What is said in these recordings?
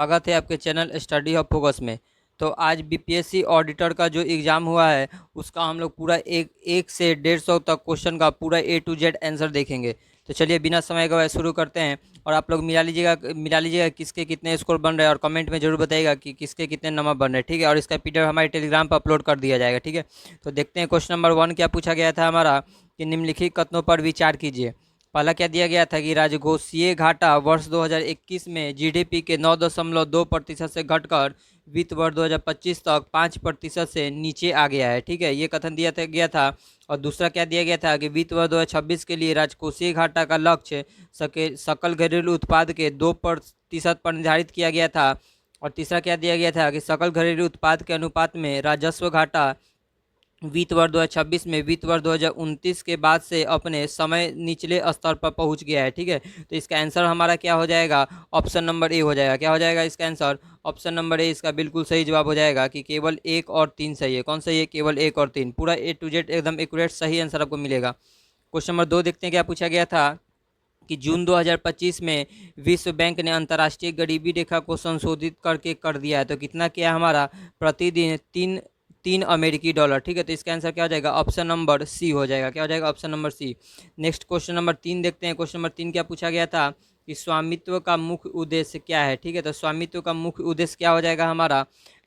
स्वागत है आपके चैनल स्टडी ऑफ फोकस में। तो आज बीपीएससी ऑडिटर का जो एग्ज़ाम हुआ है उसका हम लोग पूरा एक से 150 तक क्वेश्चन का पूरा ए टू जेड आंसर देखेंगे। तो चलिए बिना समय गवाए शुरू करते हैं। और आप लोग मिला लीजिएगा किसके कितने स्कोर बन रहे हैं और कमेंट में जरूर बताइएगा कि किसके कितने नंबर बन रहे हैं, ठीक है। और इसका पीडीएफ हमारे टेलीग्राम पर अपलोड कर दिया जाएगा, ठीक है। तो देखते हैं क्वेश्चन नंबर 1 क्या पूछा गया था हमारा कि निम्नलिखित कथनों पर विचार कीजिए। पहला क्या दिया गया था कि राजकोषीय घाटा वर्ष 2021 में जीडीपी के 9.2% से घटकर वित्त वर्ष 2025 तक 5% से नीचे आ गया है, ठीक है। ये कथन गया था। और दूसरा क्या दिया गया था कि वित्त वर्ष 2026 के लिए राजकोषीय घाटा का लक्ष्य सकल घरेलू उत्पाद के 2% पर निर्धारित किया गया था। और तीसरा क्या दिया गया था कि सकल घरेलू उत्पाद के अनुपात में राजस्व घाटा वित्त वर्ष 2026 में वित्त वर्ष 2029 के बाद से अपने समय निचले स्तर पर पहुंच गया है, ठीक है। तो इसका आंसर हमारा क्या हो जाएगा, ऑप्शन नंबर ए हो जाएगा। क्या हो जाएगा इसका आंसर, ऑप्शन नंबर ए इसका बिल्कुल सही जवाब हो जाएगा कि केवल 1 और 3 सही है। कौन सही है, केवल 1 और 3, पूरा ए टू जेड एकदम एक्यूरेट सही आंसर आपको मिलेगा। क्वेश्चन नंबर 2 देखते हैं क्या पूछा गया था कि जून 2025 में विश्व बैंक ने अंतर्राष्ट्रीय गरीबी रेखा को संशोधित करके कर दिया है। तो कितना किया हमारा, प्रतिदिन तीन अमेरिकी डॉलर, ठीक है। तो इसका आंसर क्या हो जाएगा, ऑप्शन नंबर सी हो जाएगा। क्या हो जाएगा, option number C. Next question number 3 देखते हैं। क्वेश्चन नंबर 3 क्या पूछा गया था कि स्वामित्व का मुख्य उद्देश्य क्या है, ठीक है। तो स्वामित्व का मुख्य उद्देश्य क्या हो जाएगा हमारा,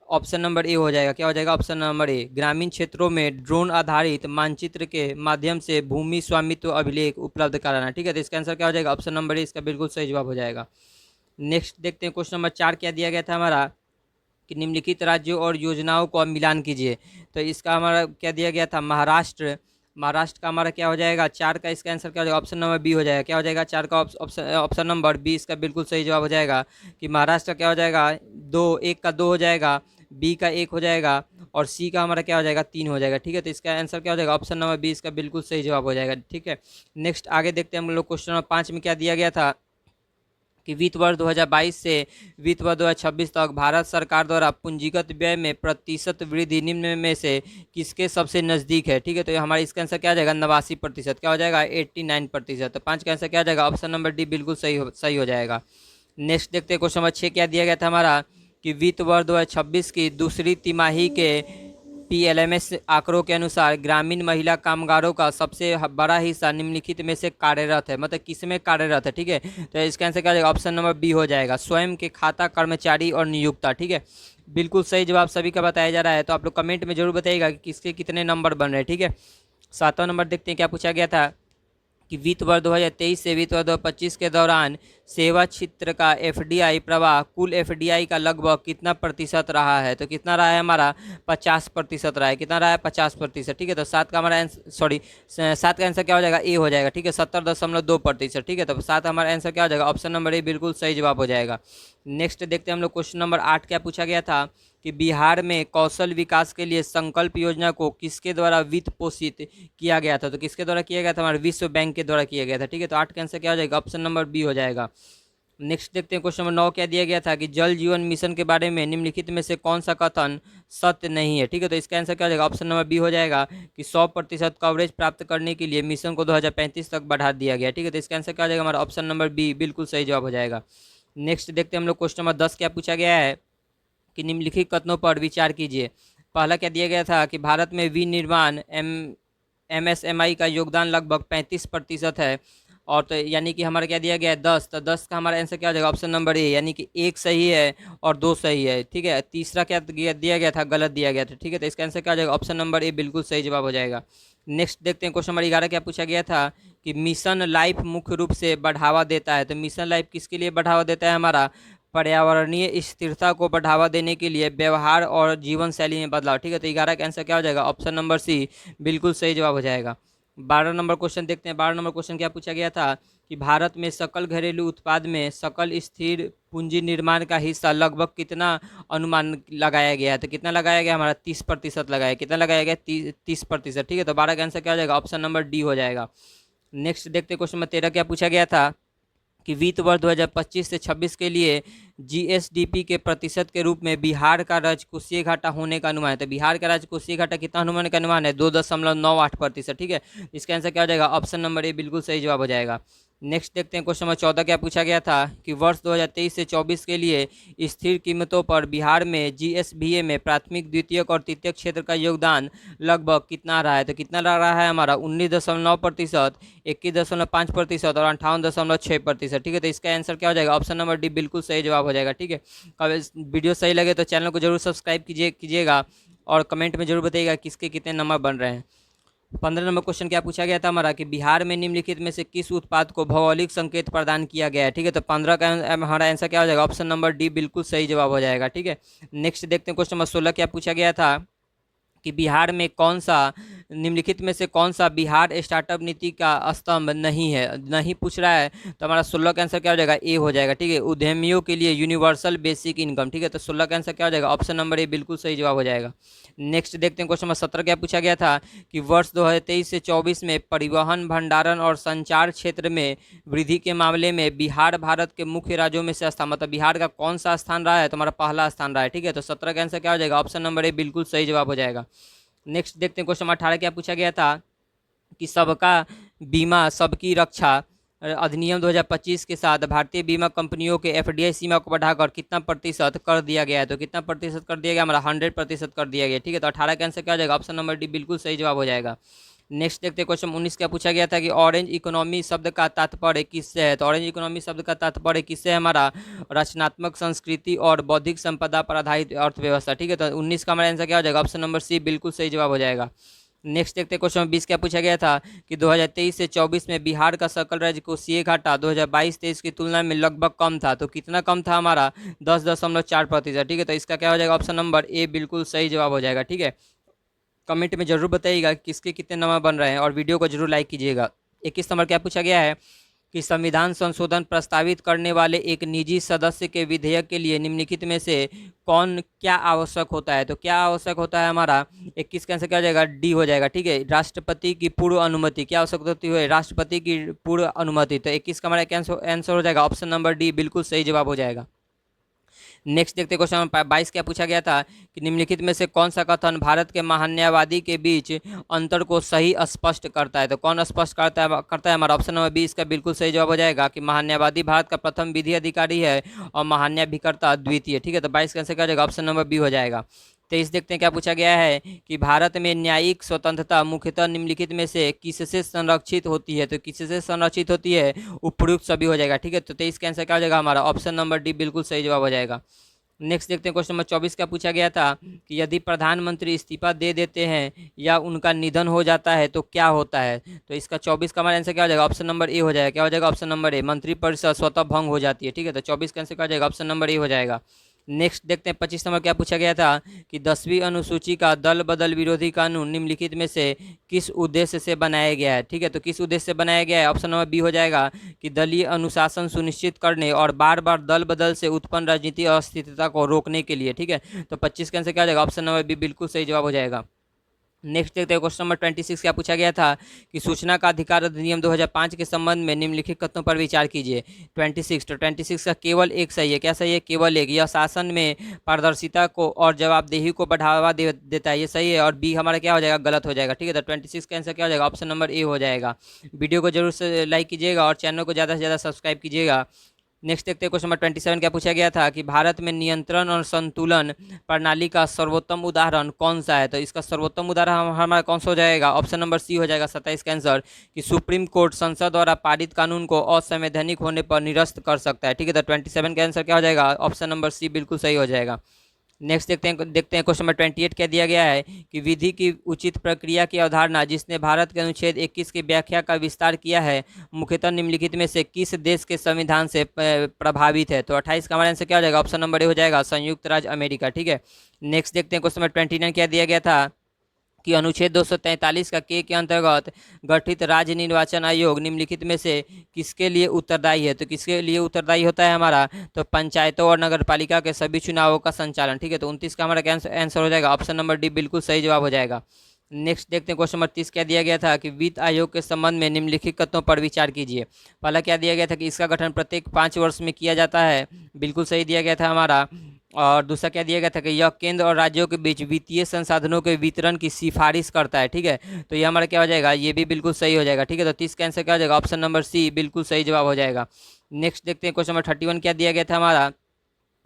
ऑप्शन नंबर ए हो जाएगा। क्या हो जाएगा, ऑप्शन नंबर ए, ग्रामीण क्षेत्रों में ड्रोन आधारित मानचित्र के माध्यम से भूमि स्वामित्व अभिलेख उपलब्ध कराना, ठीक है। तो इसका आंसर क्या हो जाएगा, ऑप्शन नंबर ए इसका बिल्कुल सही जवाब हो जाएगा। नेक्स्ट देखते हैं क्वेश्चन नंबर 4 क्या दिया गया था हमारा कि निम्नलिखित राज्यों और योजनाओं को मिलान कीजिए। तो इसका हमारा क्या दिया गया था, महाराष्ट्र। महाराष्ट्र का हमारा क्या हो जाएगा, 4 का इसका आंसर क्या हो जाएगा, ऑप्शन नंबर बी हो जाएगा। क्या हो जाएगा, 4 का ऑप्शन नंबर बी इसका बिल्कुल सही जवाब हो जाएगा कि महाराष्ट्र का क्या हो जाएगा, 2, 1 का 2 हो जाएगा, बी का 1 हो जाएगा और सी का हमारा क्या हो जाएगा, 3 हो जाएगा, ठीक है। तो इसका आंसर क्या हो जाएगा, ऑप्शन नंबर बी इसका बिल्कुल सही जवाब हो जाएगा, ठीक है। नेक्स्ट आगे देखते हैं हम लोग। क्वेश्चन नंबर 5 में क्या दिया गया था कि वित्त वर्ष 2022 से वित्त वर्ष 2026 तक भारत सरकार द्वारा पूंजीगत व्यय में प्रतिशत वृद्धि निम्न में से किसके सबसे नज़दीक है, ठीक है। तो हमारा इसका आंसर क्या आ जाएगा, 89%। क्या हो जाएगा, 89%। तो 5 का आंसर क्या आ जाएगा, ऑप्शन नंबर डी बिल्कुल सही हो जाएगा। नेक्स्ट देखते हैं क्वेश्चन नंबर 6 क्या दिया गया था हमारा कि वित्त वर्ष 2026 की दूसरी तिमाही के पीएलएमएस आंकड़ों के अनुसार ग्रामीण महिला कामगारों का सबसे बड़ा हिस्सा निम्नलिखित में से कार्यरत है, मतलब किस में कार्यरत है, ठीक है। तो इसका आंसर क्या हो जाएगा, ऑप्शन नंबर बी हो जाएगा, स्वयं के खाता कर्मचारी और नियोक्ता, ठीक है। बिल्कुल सही जवाब सभी का बताया जा रहा है। तो आप लोग कमेंट में जरूर बताइएगा कि किसके कितने नंबर बन रहे हैं, ठीक है। 7वां नंबर देखते हैं क्या पूछा गया था कि वित्त वर्ष 2023 से वित्त वर्ष 2025 के दौरान सेवा क्षेत्र का एफडीआई प्रवाह कुल एफडीआई का लगभग कितना प्रतिशत रहा है। तो कितना रहा है हमारा, 50% रहा है। कितना रहा है, 50%, ठीक है। तो 7 का हमारा सॉरी 7 का आंसर क्या हो जाएगा, ए हो जाएगा, ठीक है, 70.2%, ठीक है। तो 7 हमारा आंसर क्या हो जाएगा, ऑप्शन नंबर ए बिल्कुल सही जवाब हो जाएगा। नेक्स्ट देखते हैं हम लोग। क्वेश्चन नंबर 8 क्या पूछा गया था कि बिहार में कौशल विकास के लिए संकल्प योजना को किसके द्वारा वित्त पोषित किया गया था। तो किसके द्वारा किया गया था, हमारे विश्व बैंक के द्वारा किया गया था, ठीक है। तो 8 का आंसर क्या हो जाएगा, ऑप्शन नंबर बी हो जाएगा। नेक्स्ट देखते हैं क्वेश्चन नंबर 9 क्या दिया गया था कि जल जीवन मिशन के बारे में निम्नलिखित में से कौन सा कथन सत्य नहीं है, ठीक है। तो इसका आंसर क्या हो जाएगा, ऑप्शन नंबर बी हो जाएगा कि 100% कवरेज प्राप्त करने के लिए मिशन को 2035 तक बढ़ा दिया गया, ठीक है। तो इसका आंसर क्या हो जाएगा, हमारा ऑप्शन नंबर बी बिल्कुल सही जवाब हो जाएगा। नेक्स्ट देखते हैं हम लोग। क्वेश्चन नंबर 10 क्या पूछा गया है कि निम्नलिखित कथनों पर विचार कीजिए। पहला क्या दिया गया था कि भारत में विनिर्माण एमएसएमई का योगदान लगभग 35% है। और तो यानी कि हमारा क्या दिया गया है, 10। तो 10 का हमारा आंसर क्या हो जाएगा, ऑप्शन नंबर ए, यानी कि 1 सही है और 2 सही है, ठीक है। तीसरा क्या दिया गया था, गलत दिया गया था, ठीक है। तो इसका आंसर क्या हो जाएगा, ऑप्शन नंबर ए बिल्कुल सही जवाब हो जाएगा। नेक्स्ट देखते हैं क्वेश्चन नंबर 11 क्या पूछा गया था कि मिशन लाइफ मुख्य रूप से बढ़ावा देता है। तो मिशन लाइफ किसके लिए बढ़ावा देता है, हमारा पर्यावरणीय स्थिरता को बढ़ावा देने के लिए व्यवहार और जीवन शैली में बदलाव, ठीक है। तो 11 का आंसर क्या हो जाएगा, ऑप्शन नंबर सी बिल्कुल सही जवाब हो जाएगा। 12 नंबर क्वेश्चन देखते हैं। 12 नंबर क्वेश्चन क्या पूछा गया था कि भारत में सकल घरेलू उत्पाद में सकल स्थिर पूंजी निर्माण का हिस्सा लगभग कितना अनुमान लगाया गया है। तो कितना लगाया गया, हमारा 30% लगाया। कितना लगाया गया, 30%, ठीक है। तो 12 का आंसर क्या हो जाएगा, ऑप्शन नंबर डी हो जाएगा। नेक्स्ट देखते हैं क्वेश्चन नंबर 13 क्या पूछा गया था कि वित्त वर्ष 2025 से 26 के लिए जीएसडीपी के प्रतिशत के रूप में बिहार का राजकोषीय घाटा होने का अनुमान है। तो बिहार का राजकोषीय घाटा कितना होने का अनुमान है, 2.98%, ठीक है। इसका आंसर क्या हो जाएगा, ऑप्शन नंबर ए बिल्कुल सही जवाब हो जाएगा। नेक्स्ट देखते हैं क्वेश्चन नंबर 14 क्या पूछा गया था कि वर्ष 2023 से 24 के लिए स्थिर कीमतों पर बिहार में जीएसबीए में प्राथमिक द्वितीयक और तृतीयक क्षेत्र का योगदान लगभग कितना रहा है। तो कितना रहा है हमारा 19.9%, 21.5% और 58.6%। ठीक है, तो इसका आंसर क्या हो जाएगा, ऑप्शन नंबर डी बिल्कुल सही जवाब हो जाएगा। ठीक है, अब वीडियो सही लगे तो चैनल को जरूर सब्सक्राइब कीजिएगा और कमेंट में जरूर बताइएगा किसके कितने नंबर बन रहे हैं। 15 नंबर क्वेश्चन क्या पूछा गया था हमारा कि बिहार में निम्नलिखित में से किस उत्पाद को भौगोलिक संकेत प्रदान किया गया है। ठीक है, तो 15 का हमारा आंसर क्या हो जाएगा, ऑप्शन नंबर डी बिल्कुल सही जवाब हो जाएगा। ठीक है, नेक्स्ट देखते हैं क्वेश्चन नंबर 16 क्या पूछा गया था कि बिहार में कौन सा निम्नलिखित में से कौन सा बिहार स्टार्टअप नीति का स्तंभ नहीं है, नहीं पूछ रहा है। तो हमारा 16 का आंसर क्या हो जाएगा, ए हो जाएगा। ठीक है, उद्यमियों के लिए यूनिवर्सल बेसिक इनकम। ठीक है, तो 16 का आंसर क्या हो जाएगा, ऑप्शन नंबर ए बिल्कुल सही जवाब हो जाएगा। नेक्स्ट देखते हैं क्वेश्चन नंबर 17 क्या पूछा गया था कि वर्ष 2023 से 24 में परिवहन, भंडारण और संचार क्षेत्र में वृद्धि के मामले में बिहार भारत के मुख्य राज्यों में से स्थान, मतलब बिहार का कौन सा स्थान रहा है, तो हमारा पहला स्थान रहा है। ठीक है, तो 17 का आंसर क्या हो जाएगा, ऑप्शन नंबर ए बिल्कुल सही जवाब हो जाएगा। नेक्स्ट देखते हैं क्वेश्चन नंबर 18 क्या पूछा गया था कि सबका बीमा सबकी रक्षा अधिनियम 2025 के साथ भारतीय बीमा कंपनियों के एफडीआई सीमा को बढ़ाकर कितना प्रतिशत कर दिया गया है। तो कितना प्रतिशत कर दिया गया, हमारा 100% कर दिया गया। ठीक है, तो 18 का आंसर क्या हो जाएगा, ऑप्शन नंबर डी बिल्कुल सही जवाब हो जाएगा। नेक्स्ट देखते हैं क्वेश्चन 19 क्या पूछा गया था कि ऑरेंज इकोनॉमी शब्द का तात्पर्य किससे है। तो ऑरेंज इकोनॉमी शब्द का तात्पर्य किससे है, हमारा रचनात्मक संस्कृति और बौद्धिक संपदा पर आधारित अर्थव्यवस्था। ठीक है, तो 19 का हमारा आंसर क्या हो जाएगा, ऑप्शन नंबर सी बिल्कुल सही जवाब हो जाएगा। नेक्स्ट देखते हैं क्वेश्चन 20 क्या पूछा गया था कि 2023 से 24 में बिहार का सकल राजकोषीय घाटा 2022-23 की तुलना में लगभग कम था। तो कितना कम था, हमारा 10.4%। ठीक है, तो इसका क्या हो जाएगा, ऑप्शन नंबर ए बिल्कुल सही जवाब हो जाएगा। ठीक है, कमेंट में जरूर बताइएगा किसके कितने नंबर बन रहे हैं और वीडियो को जरूर लाइक कीजिएगा। 21 नंबर क्या पूछा गया है कि संविधान संशोधन प्रस्तावित करने वाले एक निजी सदस्य के विधेयक के लिए निम्नलिखित में से कौन क्या आवश्यक होता है। तो क्या आवश्यक होता है, हमारा 21 का आंसर क्या हो जाएगा, डी हो जाएगा। ठीक है, राष्ट्रपति की पूर्व अनुमति, क्या आवश्यक होती है, राष्ट्रपति की पूर्व अनुमति। तो 21 का हमारा आंसर हो जाएगा, ऑप्शन नंबर डी बिल्कुल सही जवाब हो जाएगा। नेक्स्ट देखते क्वेश्चन नंबर 22 क्या पूछा गया था कि निम्नलिखित में से कौन सा कथन भारत के महान्यायवादी के बीच अंतर को सही स्पष्ट करता है। तो कौन स्पष्ट करता है हमारा ऑप्शन नंबर बी इसका बिल्कुल सही जवाब हो जाएगा कि महान्यायवादी भारत का प्रथम विधि अधिकारी है और महान्यायाधिकर्ता द्वितीय। ठीक है, तो 22 का आंसर क्या हो जाएगा, ऑप्शन नंबर बी हो जाएगा। 23 देखते हैं क्या पूछा गया है कि भारत में न्यायिक स्वतंत्रता मुख्यतः निम्नलिखित में से किससे संरक्षित होती है। तो किससे संरक्षित होती है, उपयुक्त सभी हो जाएगा। ठीक है, तो 23 का आंसर क्या हो जाएगा, हमारा ऑप्शन नंबर डी बिल्कुल सही जवाब हो जाएगा। नेक्स्ट देखते हैं क्वेश्चन नंबर 24 का पूछा गया था कि यदि प्रधानमंत्री इस्तीफा दे देते हैं या उनका निधन हो जाता है तो क्या होता है। तो इसका 24 का हमारा आंसर क्या हो जाएगा, ऑप्शन नंबर ए हो जाएगा। क्या हो जाएगा, ऑप्शन नंबर ए, मंत्रिपरिषद स्वतः भंग हो जाती है। ठीक है, तो 24 का आंसर क्या हो जाएगा, ऑप्शन नंबर ए हो जाएगा। नेक्स्ट देखते हैं 25 नंबर क्या पूछा गया था कि 10वीं अनुसूची का दल बदल विरोधी कानून निम्नलिखित में से किस उद्देश्य से बनाया गया है। ठीक है, तो किस उद्देश्य से बनाया गया है, ऑप्शन नंबर बी हो जाएगा कि दलीय अनुशासन सुनिश्चित करने और बार बार दल बदल से उत्पन्न राजनीतिक अस्थिरता को रोकने के लिए। ठीक है, तो 25 का आंसर क्या हो जाएगा, ऑप्शन नंबर बी बिल्कुल सही जवाब हो जाएगा। नेक्स्ट देखते हैं क्वेश्चन नंबर 26 क्या पूछा गया था कि सूचना का अधिकार अधिनियम 2005 के संबंध में निम्नलिखित कथनों पर विचार कीजिए। 26, तो 26 का केवल एक सही है। क्या सही है, केवल एक। यह शासन में पारदर्शिता को और जवाबदेही को बढ़ावा देता है, ये सही है। और बी हमारा क्या हो जाएगा, गलत हो जाएगा। ठीक है, तो 26 का आंसर क्या हो जाएगा, ऑप्शन नंबर ए हो जाएगा। वीडियो को जरूर से लाइक कीजिएगा और चैनल को ज़्यादा से ज़्यादा सब्सक्राइब कीजिएगा। नेक्स्ट देखते हैं क्वेश्चन नंबर 27 क्या पूछा गया था कि भारत में नियंत्रण और संतुलन प्रणाली का सर्वोत्तम उदाहरण कौन सा है। तो इसका सर्वोत्तम उदाहरण हमारा कौन सा हो जाएगा, ऑप्शन नंबर सी हो जाएगा। 27 का आंसर कि सुप्रीम कोर्ट संसद द्वारा पारित कानून को असंवैधानिक होने पर निरस्त कर सकता है। ठीक है, तो 27 का आंसर क्या हो जाएगा, ऑप्शन नंबर सी बिल्कुल सही हो जाएगा। नेक्स्ट देखते हैं क्वेश्चन नंबर 28 क्या दिया गया है कि विधि की उचित प्रक्रिया की अवधारणा जिसने भारत के अनुच्छेद 21 की व्याख्या का विस्तार किया है मुख्यतः निम्नलिखित में से किस देश के संविधान से प्रभावित है। तो 28 का हमारा आंसर क्या हो जाएगा, ऑप्शन नंबर ए हो जाएगा, संयुक्त राज्य अमेरिका। ठीक है, नेक्स्ट देखते हैं क्वेश्चन नंबर 29 क्या दिया गया था कि अनुच्छेद 243 का के अंतर्गत गठित राज्य निर्वाचन आयोग निम्नलिखित में से किसके लिए उत्तरदायी है। तो किसके लिए उत्तरदायी होता है हमारा, तो पंचायतों और नगरपालिका के सभी चुनावों का संचालन। ठीक है, तो 29 का हमारा आंसर हो जाएगा, ऑप्शन नंबर डी बिल्कुल सही जवाब हो जाएगा। नेक्स्ट देखते हैं क्वेश्चन नंबर 30 क्या दिया गया था कि वित्त आयोग के संबंध में निम्नलिखित कथनों पर विचार कीजिए। पहला क्या दिया गया था कि इसका गठन प्रत्येक 5 वर्ष में किया जाता है, बिल्कुल सही दिया गया था हमारा। और दूसरा क्या दिया गया था कि यह केंद्र और राज्यों के बीच वित्तीय संसाधनों के वितरण की सिफारिश करता है। ठीक है, तो ये हमारा क्या हो जाएगा, ये भी बिल्कुल सही हो जाएगा। ठीक है, तो 30 का आंसर क्या हो जाएगा, ऑप्शन नंबर सी बिल्कुल सही जवाब हो जाएगा। नेक्स्ट देखते हैं क्वेश्चन नंबर 31 क्या दिया गया था हमारा,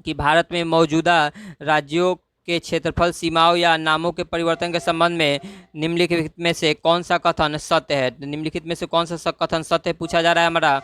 कि भारत में मौजूदा राज्यों के क्षेत्रफल, सीमाओं या नामों के परिवर्तन के संबंध में निम्नलिखित में से कौन सा कथन सत्य है। निम्नलिखित में से कौन सा कथन सत्य पूछा जा रहा है हमारा।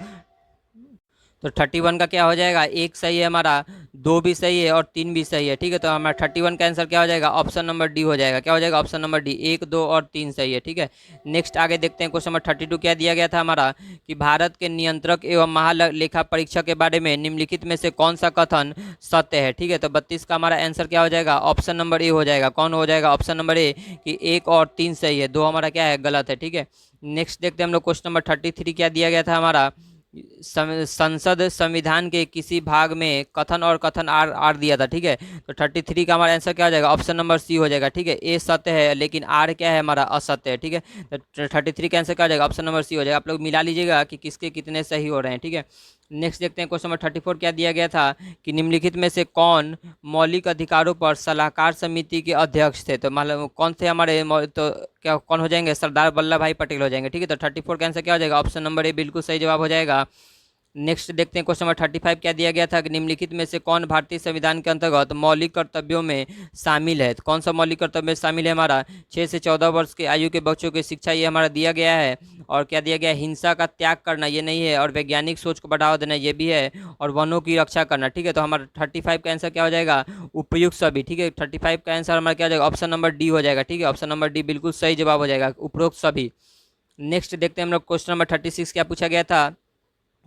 तो 31 का क्या हो जाएगा, एक सही है हमारा, दो भी सही है और तीन भी सही है। ठीक है, तो हमारा 31 का आंसर क्या हो जाएगा, ऑप्शन नंबर डी हो जाएगा। क्या हो जाएगा, ऑप्शन नंबर डी, एक, दो और तीन सही है। ठीक है, नेक्स्ट आगे देखते हैं क्वेश्चन नंबर 32 क्या दिया गया था हमारा, कि भारत के नियंत्रक एवं महालेखा परीक्षक के बारे में निम्नलिखित में से कौन सा कथन सत्य है। ठीक है, तो 32 का हमारा आंसर क्या हो जाएगा, ऑप्शन नंबर ए हो जाएगा। कौन हो जाएगा, ऑप्शन नंबर ए, कि एक और तीन सही है, दो हमारा क्या है, गलत है। ठीक है, नेक्स्ट देखते हैं हम लोग क्वेश्चन नंबर 33 क्या दिया गया था हमारा, संसद संविधान के किसी भाग में कथन और कथन आर आर दिया था। ठीक है, तो 33 का हमारा आंसर क्या हो जाएगा, ऑप्शन नंबर सी हो जाएगा। ठीक है, ए सत्य है लेकिन आर क्या है हमारा, असत्य है। ठीक है, तो 33 का आंसर क्या हो जाएगा, ऑप्शन नंबर सी हो जाएगा। आप लोग मिला लीजिएगा कि किसके कितने सही हो रहे हैं। ठीक है, नेक्स्ट देखते हैं क्वेश्चन नंबर 34 क्या दिया गया था, कि निम्नलिखित में से कौन मौलिक अधिकारों पर सलाहकार समिति के अध्यक्ष थे। तो मतलब कौन थे हमारे तो क्या कौन हो जाएंगे, सरदार वल्लभ भाई पटेल हो जाएंगे। ठीक है, तो 34 का आंसर क्या हो जाएगा, ऑप्शन नंबर ए बिल्कुल सही जवाब हो जाएगा। नेक्स्ट देखते हैं क्वेश्चन नंबर 35 क्या दिया गया था, कि निम्नलिखित में से कौन भारतीय संविधान के अंतर्गत मौलिक कर्तव्यों में शामिल है। तो कौन सा मौलिक कर्तव्य में शामिल है हमारा, 6 से 14 वर्ष के आयु के बच्चों की शिक्षा, ये हमारा दिया गया है। और क्या दिया गया, हिंसा का त्याग करना, ये नहीं है। और वैज्ञानिक सोच को बढ़ावा देना, ये भी है। और वनों की रक्षा करना। ठीक है, तो हमारा 35 का आंसर क्या हो जाएगा, उपयुक्त सभी। ठीक है, 35 का आंसर हमारा क्या हो जाएगा, ऑप्शन नंबर डी हो जाएगा। ठीक है, ऑप्शन नंबर डी बिल्कुल सही जवाब हो जाएगा, उपरोक्त सभी। नेक्स्ट देखते हैं हम लोग क्वेश्चन नंबर 36 क्या पूछा गया था,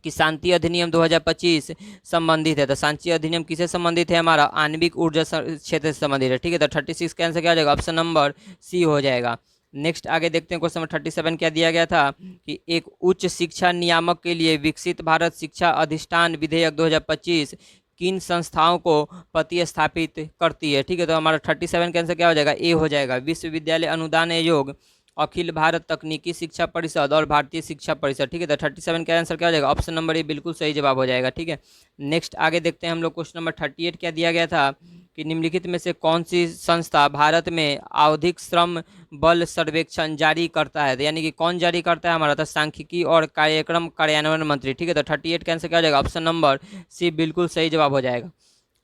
कि शांति अधिनियम 2025 संबंधित है। तो शांति अधिनियम किसे संबंधित है हमारा, आणविक ऊर्जा क्षेत्र से संबंधित है। ठीक है, तो 36 का आंसर क्या हो जाएगा, ऑप्शन नंबर सी हो जाएगा। नेक्स्ट आगे देखते हैं क्वेश्चन नंबर 37 क्या दिया गया था, कि एक उच्च शिक्षा नियामक के लिए विकसित भारत शिक्षा अधिष्ठान विधेयक 2025 किन संस्थाओं को प्रतिस्थापित करती है। ठीक है, तो हमारा 37 का आंसर क्या हो जाएगा, ए हो जाएगा। विश्वविद्यालय अनुदान आयोग, अखिल भारत तकनीकी शिक्षा परिषद और भारतीय शिक्षा परिषद। ठीक है, तो 37 का आंसर क्या हो जाएगा, ऑप्शन नंबर ए बिल्कुल सही जवाब हो जाएगा। ठीक है, नेक्स्ट आगे देखते हैं हम लोग क्वेश्चन नंबर 38 क्या दिया गया था, कि निम्नलिखित में से कौन सी संस्था भारत में आवधिक श्रम बल सर्वेक्षण जारी करता है। तो यानी कि कौन जारी करता है हमारा, तो सांख्यिकी और कार्यक्रम कार्यान्वयन मंत्री। ठीक है, तो 38 का आंसर क्या हो जाएगा, ऑप्शन नंबर सी बिल्कुल सही जवाब हो जाएगा।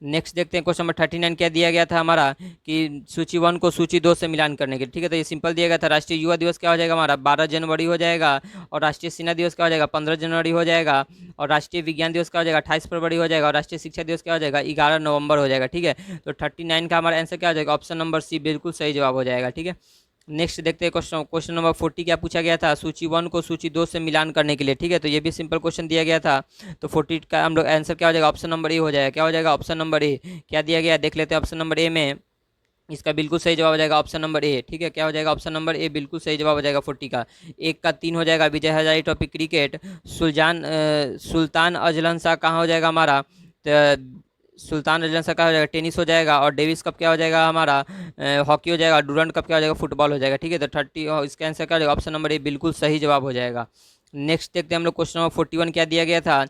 नेक्स्ट देखते हैं क्वेश्चन नंबर 39 क्या दिया गया था हमारा, कि सूची 1 को सूची 2 से मिलान करने के लिए। ठीक है, तो ये सिंपल दिया गया था। राष्ट्रीय युवा दिवस क्या हो जाएगा हमारा, 12 जनवरी हो जाएगा। और राष्ट्रीय सेना दिवस क्या हो जाएगा, 15 जनवरी हो जाएगा। और राष्ट्रीय विज्ञान दिवस क्या हो जाएगा, 28 फरवरी हो जाएगा। और राष्ट्रीय शिक्षा दिवस क्या हो जाएगा, 11 नवंबर हो जाएगा। ठीक है, तो 39 का हमारा आंसर क्या हो जाएगा, ऑप्शन नंबर सी बिल्कुल सही जवाब हो जाएगा। ठीक है, नेक्स्ट देखते हैं क्वेश्चन नंबर 40 क्या पूछा गया था, सूची 1 को सूची 2 से मिलान करने के लिए। ठीक है, तो ये भी सिंपल क्वेश्चन दिया गया था। तो 40 का हम लोग आंसर क्या हो जाएगा, ऑप्शन नंबर ए हो जाएगा। क्या हो जाएगा, ऑप्शन नंबर ए। क्या दिया गया देख लेते हैं, ऑप्शन नंबर ए में इसका बिल्कुल सही जवाब हो जाएगा ऑप्शन नंबर ए। ठीक है, क्या हो जाएगा, ऑप्शन नंबर ए बिल्कुल सही जवाब हो जाएगा 40 का। 1 का 3 हो जाएगा, विजय हजारे ट्रॉफी क्रिकेट। सुल्तान अजलन शाह कहाँ हो जाएगा हमारा, सुल्तान अजलन शाह का हो जाएगा टेनिस हो जाएगा। और डेविस कप क्या हो जाएगा हमारा, हॉकी हो जाएगा। डूरंट कप क्या हो जाएगा, फुटबॉल हो जाएगा। ठीक है, तो 30 इसका आंसर क्या हो जाएगा, ऑप्शन नंबर ए बिल्कुल सही जवाब हो जाएगा। नेक्स्ट देखते हैं हम लोग क्वेश्चन नंबर 41 क्या दिया गया था,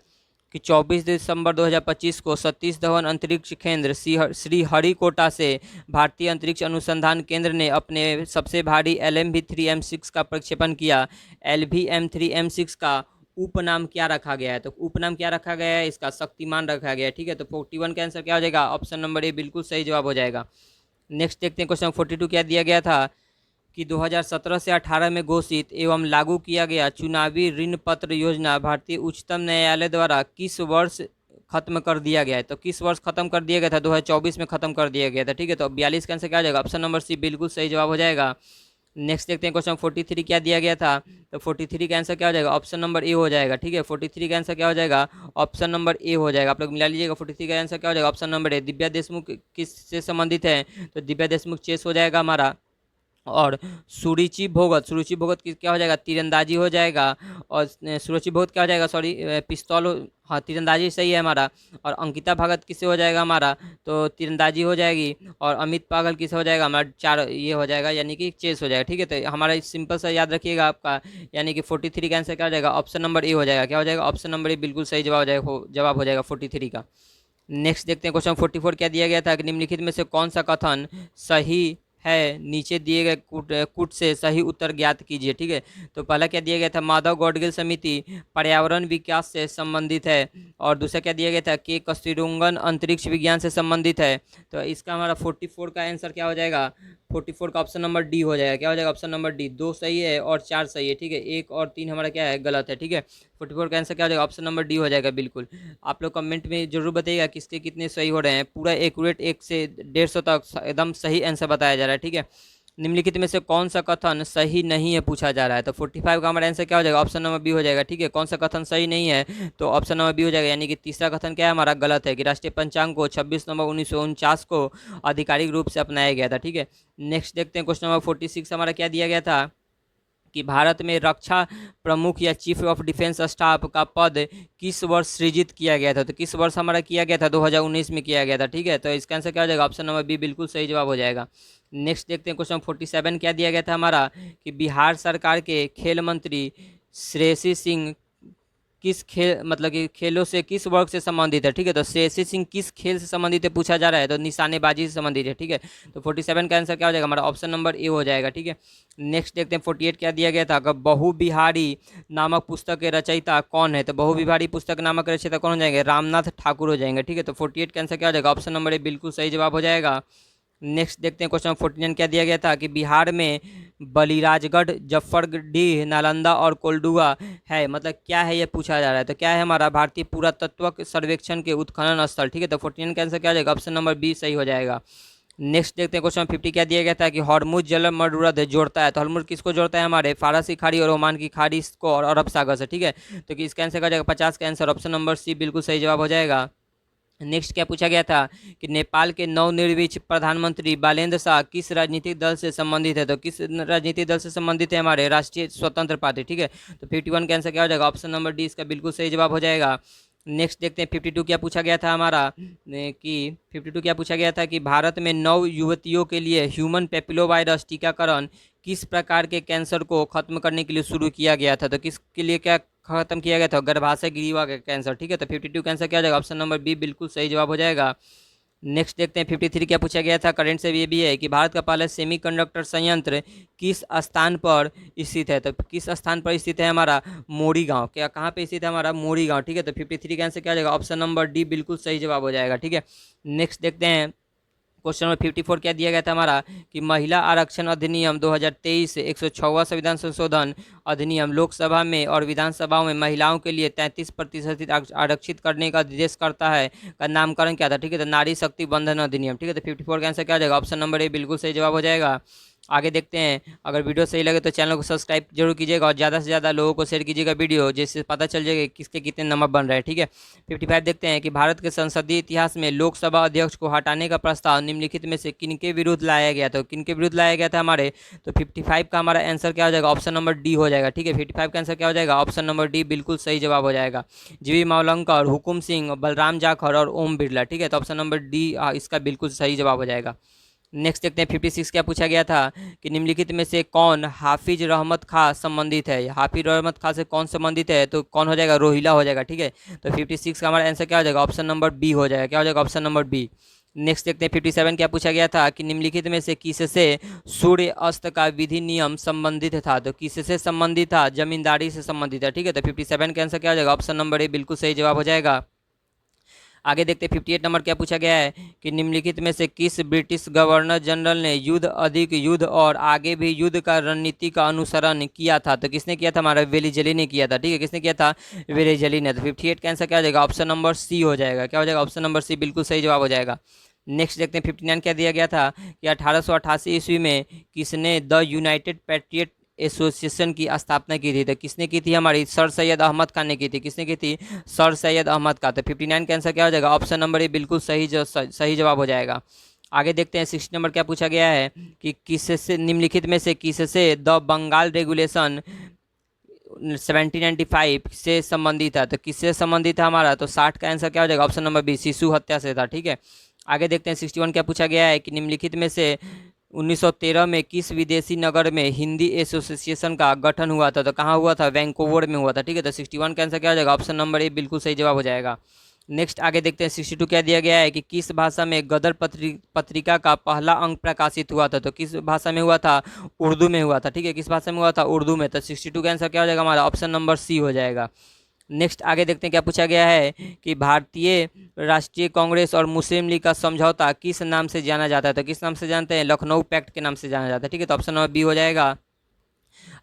कि 24 दिसंबर 2025 को सतीश धवन अंतरिक्ष केंद्र श्रीहरिकोटा से भारतीय अंतरिक्ष अनुसंधान केंद्र ने अपने सबसे भारी LV-3M6 का प्रक्षेपण किया। LV-M3M6 का उपनाम क्या रखा गया है, तो उपनाम क्या रखा गया है इसका, शक्तिमान रखा गया है। ठीक है, तो 41 का आंसर क्या हो जाएगा, ऑप्शन नंबर ए बिल्कुल सही जवाब हो जाएगा। नेक्स्ट देखते हैं क्वेश्चन 42 क्या दिया गया था, कि 2017 से 18 में घोषित एवं लागू किया गया चुनावी ऋण पत्र योजना भारतीय उच्चतम न्यायालय द्वारा किस वर्ष खत्म कर दिया गया है। तो किस वर्ष खत्म कर दिया गया था, 2024 में खत्म कर दिया गया था। ठीक है, तो 42 का आंसर क्या हो जाएगा, ऑप्शन नंबर सी बिल्कुल सही जवाब हो जाएगा। नेक्स्ट देखते हैं क्वेश्चन 43 क्या दिया गया था, तो 43 का आंसर क्या हो जाएगा, ऑप्शन नंबर ए हो जाएगा। ठीक है, 43 का आंसर क्या हो जाएगा, ऑप्शन नंबर ए हो जाएगा। आप लोग मिला लीजिएगा, 43 का आंसर क्या हो जाएगा, option number A. Divya Deshmukh किस से संबंधित है, तो दिव्या देशमुख चेस हो जाएगा हमारा। और सुरुचि भोगत की क्या हो जाएगा, तीरंदाजी हो जाएगा। और सुरुचि भोगत क्या हो जाएगा, सॉरी पिस्तौल, हाँ तीरंदाजी सही है हमारा। और अंकिता भगत किससे हो जाएगा हमारा, तो तीरंदाजी हो जाएगी। और अमित पागल किससे हो जाएगा हमारा, चार ये हो जाएगा, यानी कि चेस हो जाएगा। ठीक है, तो हमारा सिंपल सा याद रखिएगा आपका, यानी कि 43 का आंसर क्या हो जाएगा, ऑप्शन नंबर ए हो जाएगा। क्या हो जाएगा, ऑप्शन नंबर ए बिल्कुल सही जवाब हो जाएगा 43 का। नेक्स्ट देखते हैं क्वेश्चन 44 क्या दिया गया था कि निम्नलिखित में से कौन सा कथन सही है, नीचे दिए गए कूट से सही उत्तर ज्ञात कीजिए। ठीक है, तो पहला क्या दिया गया था, माधव गौडगिल समिति पर्यावरण विकास से संबंधित है, और दूसरा क्या दिया गया था, के कस्तूरंगन अंतरिक्ष विज्ञान से संबंधित है। तो इसका हमारा 44 का आंसर क्या हो जाएगा, 44 का ऑप्शन नंबर डी हो जाएगा। क्या हो जाएगा, ऑप्शन नंबर डी। 2 सही है और 4 सही है। ठीक है, 1 और 3 हमारा क्या है, गलत है। ठीक है, 44 का आंसर क्या हो जाएगा, ऑप्शन नंबर डी हो जाएगा। बिल्कुल, आप लोग कमेंट में जरूर बताइएगा किसके कितने सही हो रहे हैं। पूरा एक्यूरेट 1 से 150 तक एकदम सही आंसर बताया जा रहा है। ठीक है, निम्नलिखित में से कौन सा कथन सही नहीं है पूछा जा रहा है। तो 45 का हमारा आंसर क्या हो जाएगा, ऑप्शन नंबर बी हो जाएगा। ठीक है, कौन सा कथन सही नहीं है, तो ऑप्शन नंबर बी हो जाएगा। यानी कि तीसरा कथन क्या है हमारा, गलत है कि राष्ट्रीय पंचांग को 26 नवंबर 1949 को आधिकारिक रूप से अपनाया गया था। ठीक है, नेक्स्ट देखते हैं क्वेश्चन नंबर 46 हमारा क्या दिया गया था कि भारत में रक्षा प्रमुख या चीफ ऑफ डिफेंस स्टाफ का पद किस वर्ष सृजित किया गया था। तो किस वर्ष हमारा किया गया था, 2019 में किया गया था। ठीक है, तो इसका आंसर क्या हो जाएगा, ऑप्शन नंबर बी बिल्कुल सही जवाब हो जाएगा। नेक्स्ट देखते हैं क्वेश्चन 47 क्या दिया गया था हमारा कि बिहार सरकार के खेल मंत्री श्रेयसी सिंह किस खेल मतलब कि खेलों से किस वर्ग से संबंधित है। ठीक है, तो श्रेयसी सिंह किस खेल से संबंधित है पूछा जा रहा है, तो निशानेबाजी से संबंधित है। ठीक है, तो 47 का आंसर क्या हो जाएगा हमारा, ऑप्शन नंबर ए हो जाएगा। ठीक है, नेक्स्ट देखते हैं 48 क्या दिया गया था, अगर बहु बिहारी नामक पुस्तक के रचयिता कौन है। तो बहु बिहारी पुस्तक नामक रचयिता कौन हो जाएंगे, रामनाथ ठाकुर हो जाएंगे। ठीक है, तो 48 का आंसर क्या हो जाएगा, ऑप्शन नंबर ए बिल्कुल सही जवाब हो जाएगा। नेक्स्ट देखते हैं क्वेश्चन 49 क्या दिया गया था कि बिहार में बलिराजगढ़, जफरडीह, नालंदा और कोल्डुआ है, मतलब क्या है ये पूछा जा रहा है। तो क्या है हमारा, भारतीय पुरातत्व सर्वेक्षण के उत्खनन स्थल। ठीक है, तो 49 का आंसर क्या हो जाएगा, ऑप्शन नंबर बी सही हो जाएगा। नेक्स्ट देखते हैं क्वेश्चन 50 क्या दिया गया था कि हॉर्मुज जल मरुरद जोड़ता है। तो हॉर्मुज किसको जोड़ता है, हमारे फारसी खाड़ी और ओमान की खाड़ी को और अरब सागर से। ठीक है, तो कि इसका आंसर क्या हो जाएगा, 50 का आंसर ऑप्शन नंबर सी बिल्कुल सही जवाब हो जाएगा। नेक्स्ट क्या पूछा गया था कि नेपाल के नवनिर्वाचित प्रधानमंत्री बालेंद्र शाह किस राजनीतिक दल से संबंधित है। तो किस राजनीतिक दल से संबंधित है, हमारे राष्ट्रीय स्वतंत्र पार्टी। ठीक है, तो 51 का आंसर क्या हो जाएगा, ऑप्शन नंबर डी इसका बिल्कुल सही जवाब हो जाएगा। नेक्स्ट देखते हैं 52 क्या पूछा गया था हमारा कि 52 क्या पूछा गया था कि भारत में नव युवतियों के लिए ह्यूमन पेपिलोवायरस टीकाकरण किस प्रकार के कैंसर को खत्म करने के लिए शुरू किया गया था। तो किसके लिए क्या खत्म किया गया था, गर्भाशय ग्रीवा का कैंसर। ठीक है, तो 52 कैंसर क्या हो जाएगा, ऑप्शन नंबर बी बिल्कुल सही जवाब हो जाएगा। नेक्स्ट देखते हैं 53 क्या पूछा गया था, करंट से ये भी है कि भारत का पहला सेमीकंडक्टर संयंत्र किस स्थान पर स्थित है। तो किस स्थान पर स्थित है हमारा, मोरी गांव। क्या कहाँ पे स्थित है हमारा, मोरी गांव। ठीक है, तो 53 का आंसर क्या हो जाएगा, ऑप्शन नंबर डी बिल्कुल सही जवाब हो जाएगा। ठीक है, नेक्स्ट देखते हैं क्वेश्चन नंबर 54 क्या दिया गया था हमारा कि महिला आरक्षण अधिनियम 2023 106वां संविधान संशोधन अधिनियम लोकसभा में और विधानसभाओं में महिलाओं के लिए 33% आरक्षित करने का निर्देश करता है, का नामकरण क्या था। ठीक है, तो नारी शक्ति बंधन अधिनियम। ठीक है, तो 54 का आंसर क्या हो जाएगा, ऑप्शन नंबर ए बिल्कुल सही जवाब हो जाएगा। आगे देखते हैं, अगर वीडियो सही लगे तो चैनल को सब्सक्राइब जरूर कीजिएगा और ज़्यादा से ज़्यादा लोगों को शेयर कीजिएगा वीडियो, जिससे पता चल जाएगा किसके कितने नंबर बन रहे हैं। ठीक है, 55 देखते हैं कि भारत के संसदीय इतिहास में लोकसभा अध्यक्ष को हटाने का प्रस्ताव निम्नलिखित में से किनके विरुद्ध लाया गया था। तो किनके विरुद्ध लाया गया था हमारे, तो 55 का हमारा आंसर क्या हो जाएगा, ऑप्शन नंबर डी हो जाएगा। ठीक है, 55 का आंसर क्या हो जाएगा, ऑप्शन नंबर डी बिल्कुल सही जवाब हो जाएगा। जीवी मावलंकर, हुकुम सिंह, बलराम जाखड़ और ओम बिरला। ठीक है, तो ऑप्शन नंबर डी इसका बिल्कुल सही जवाब हो जाएगा। नेक्स्ट देखते हैं 56 क्या पूछा गया था कि निम्नलिखित में से कौन हाफिज रहमत खां संबंधित है। हाफिज रहमत खां से कौन संबंधित है, तो कौन हो जाएगा, रोहिला हो जाएगा। ठीक है, तो 56 का हमारा आंसर क्या हो जाएगा, ऑप्शन नंबर बी हो जाएगा। क्या हो जाएगा, ऑप्शन नंबर बी। नेक्स्ट देखते हैं 57 क्या पूछा गया था कि निम्नलिखित में से किससे सूर्य अस्त का विधि नियम संबंधित था। तो किससे संबंधित था, जमींदारी से संबंधित है। ठीक है, तो 57 का आंसर क्या हो जाएगा, ऑप्शन नंबर ए बिल्कुल सही जवाब हो जाएगा। आगे देखते हैं 58 नंबर क्या पूछा गया है कि निम्नलिखित में से किस ब्रिटिश गवर्नर जनरल ने युद्ध, अधिक युद्ध और आगे भी युद्ध का रणनीति का अनुसरण किया था। तो किसने किया था, हमारा वेलीजली ने किया था। ठीक है, किसने किया था, वेलीजली ने। तो 58 का आंसर क्या हो जाएगा, ऑप्शन नंबर सी हो जाएगा। क्या हो जाएगा, ऑप्शन नंबर सी बिल्कुल सही जवाब हो जाएगा। नेक्स्ट देखते हैं 59 क्या दिया गया था कि 1888 ईस्वी में किसने द यूनाइटेड पैट्रियट एसोसिएशन की स्थापना की थी। तो किसने की थी, हमारी सर सैयद अहमद खान ने की थी। किसने की थी, सर सैयद अहमद खान। तो 59 का आंसर क्या हो जाएगा, ऑप्शन नंबर ए बिल्कुल सही जवाब हो जाएगा। आगे देखते हैं 60 नंबर क्या पूछा गया है कि किससे निम्नलिखित में से किससे द बंगाल रेगुलेशन 1795 से संबंधित है। तो किससे संबंधित है हमारा, तो 60 का आंसर क्या हो जाएगा, ऑप्शन नंबर बी शिशु हत्या से था। ठीक है, आगे देखते हैं 61 क्या पूछा गया है कि निम्नलिखित में से 1913 में किस विदेशी नगर में हिंदी एसोसिएशन का गठन हुआ था। तो कहाँ हुआ था, वैंकूवर में हुआ था। ठीक है, तो 61 का आंसर क्या हो जाएगा, ऑप्शन नंबर ए बिल्कुल सही जवाब हो जाएगा। नेक्स्ट आगे देखते हैं 62 क्या दिया गया है कि किस भाषा में गदर पत्रिका का पहला अंक प्रकाशित हुआ था। तो किस भाषा में हुआ था? उर्दू में हुआ था। ठीक है, किस भाषा में हुआ था? उर्दू में। तो 62 का आंसर क्या हो जाएगा हमारा? ऑप्शन नंबर सी हो जाएगा। नेक्स्ट आगे देखते हैं क्या पूछा गया है कि भारतीय राष्ट्रीय कांग्रेस और मुस्लिम लीग का समझौता किस नाम से जाना जाता है। तो किस नाम से जानते हैं? लखनऊ पैक्ट के नाम से जाना जाता है। ठीक है, तो ऑप्शन नंबर बी हो जाएगा।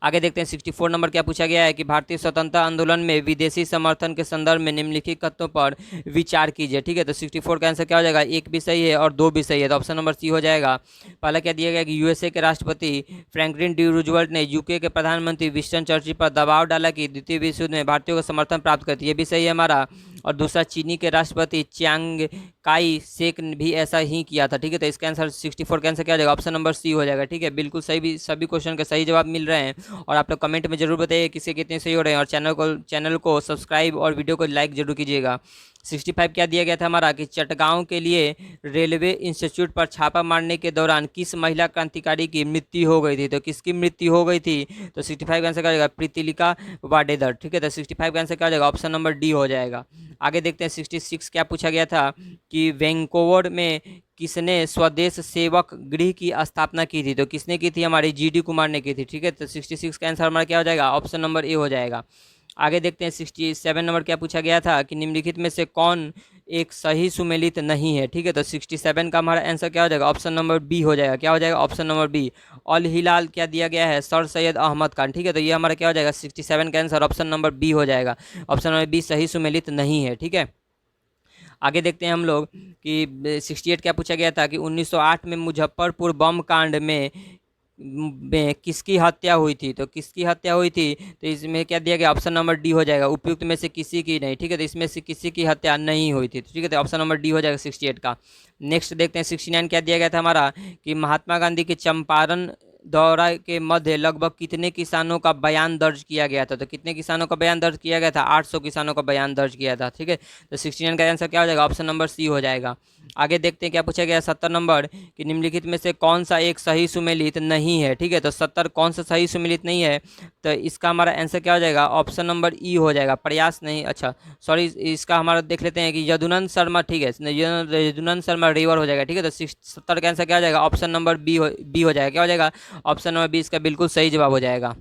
आगे देखते हैं 64 नंबर क्या पूछा गया है कि भारतीय स्वतंत्रता आंदोलन में विदेशी समर्थन के संदर्भ में निम्नलिखित तथ्यों पर विचार कीजिए। ठीक है, तो 64 का आंसर क्या हो जाएगा? एक भी सही है और दो भी सही है, तो ऑप्शन नंबर सी हो जाएगा। पहला क्या दिया गया कि यूएसए के राष्ट्रपति फ्रैंकलिन डी रूजवेल्ट ने यूके के प्रधानमंत्री विंस्टन चर्चिल पर दबाव डाला कि द्वितीय विश्व युद्ध में भारतीयों का समर्थन प्राप्त करती है, ये भी सही है हमारा। और दूसरा, चीनी के राष्ट्रपति चियांग काई शेक ने भी ऐसा ही किया था। ठीक है, तो इसका आंसर 64 का आंसर क्या हो जाएगा? ऑप्शन नंबर सी हो जाएगा। ठीक है, बिल्कुल सही, भी सभी क्वेश्चन के सही जवाब मिल रहे हैं। और आप लोग कमेंट में जरूर बताइए किसके कितने सही हो रहे हैं, और चैनल को सब्सक्राइब और वीडियो को लाइक जरूर कीजिएगा। 65 क्या दिया गया था हमारा कि चटगांव के लिए रेलवे इंस्टीट्यूट पर छापा मारने के दौरान किस महिला क्रांतिकारी की मृत्यु हो गई थी। तो किसकी मृत्यु हो गई थी? तो 65 का आंसर क्या हो जाएगा? प्रीतिलिका वाडेदर। ठीक है, तो 65 का आंसर क्या हो जाएगा? ऑप्शन नंबर डी हो जाएगा। आगे देखते हैं 66 क्या पूछा गया था कि वैंकोवर में किसने स्वदेश सेवक गृह की स्थापना की थी। तो किसने की थी? हमारी जीडी कुमार ने की थी। ठीक है, तो 66 का आंसर हमारा क्या हो जाएगा? ऑप्शन नंबर ए हो जाएगा। आगे देखते हैं 67 नंबर क्या पूछा गया था कि निम्नलिखित में से कौन एक सही सुमेलित नहीं है। ठीक है, तो 67 का हमारा आंसर क्या हो जाएगा? ऑप्शन नंबर बी हो जाएगा। क्या हो जाएगा? Option number B. Al Hilal क्या दिया गया है? सर सैयद अहमद खान। ठीक है, तो ये हमारा क्या हो जाएगा? 67 का आंसर ऑप्शन नंबर बी हो जाएगा। ऑप्शन नंबर बी सही सुमेलित नहीं है। ठीक है, आगे देखते हैं हम लोग कि 68 क्या पूछा गया था कि 1908 में मुजफ्फरपुर बम कांड में किसकी हत्या हुई थी। तो किसकी हत्या हुई थी? तो इसमें क्या दिया गया? ऑप्शन नंबर डी हो जाएगा। उपयुक्त में से किसी की नहीं। ठीक है, तो इसमें से किसी की हत्या नहीं हुई थी। ठीक है, तो ऑप्शन नंबर डी हो जाएगा 68 का। नेक्स्ट देखते हैं 69 क्या दिया गया था हमारा कि महात्मा गांधी के चंपारण दौरा के मध्य लगभग कितने किसानों का बयान दर्ज किया गया था। तो कितने किसानों का बयान दर्ज किया गया था? 800 किसानों का बयान दर्ज किया था। ठीक है, तो 69 का आंसर क्या हो जाएगा? ऑप्शन नंबर सी हो जाएगा। आगे देखते हैं क्या पूछा गया 70 नंबर कि निम्नलिखित में से कौन सा एक सही सुमेलित नहीं है। ठीक है, तो 70 कौन सा सही सुमेलित नहीं है? तो इसका हमारा आंसर क्या हो जाएगा? ऑप्शन नंबर ई हो जाएगा। प्रयास नहीं, अच्छा सॉरी, इसका हमारा देख लेते हैं कि यदुनंद शर्मा। ठीक है, यदुनंद शर्मा रिवर हो जाएगा। ठीक है, तो 70 का आंसर क्या हो जाएगा? ऑप्शन नंबर बी हो जाएगा। क्या हो जाएगा? ऑप्शन नंबर बी इसका बिल्कुल सही जवाब हो जाएगा।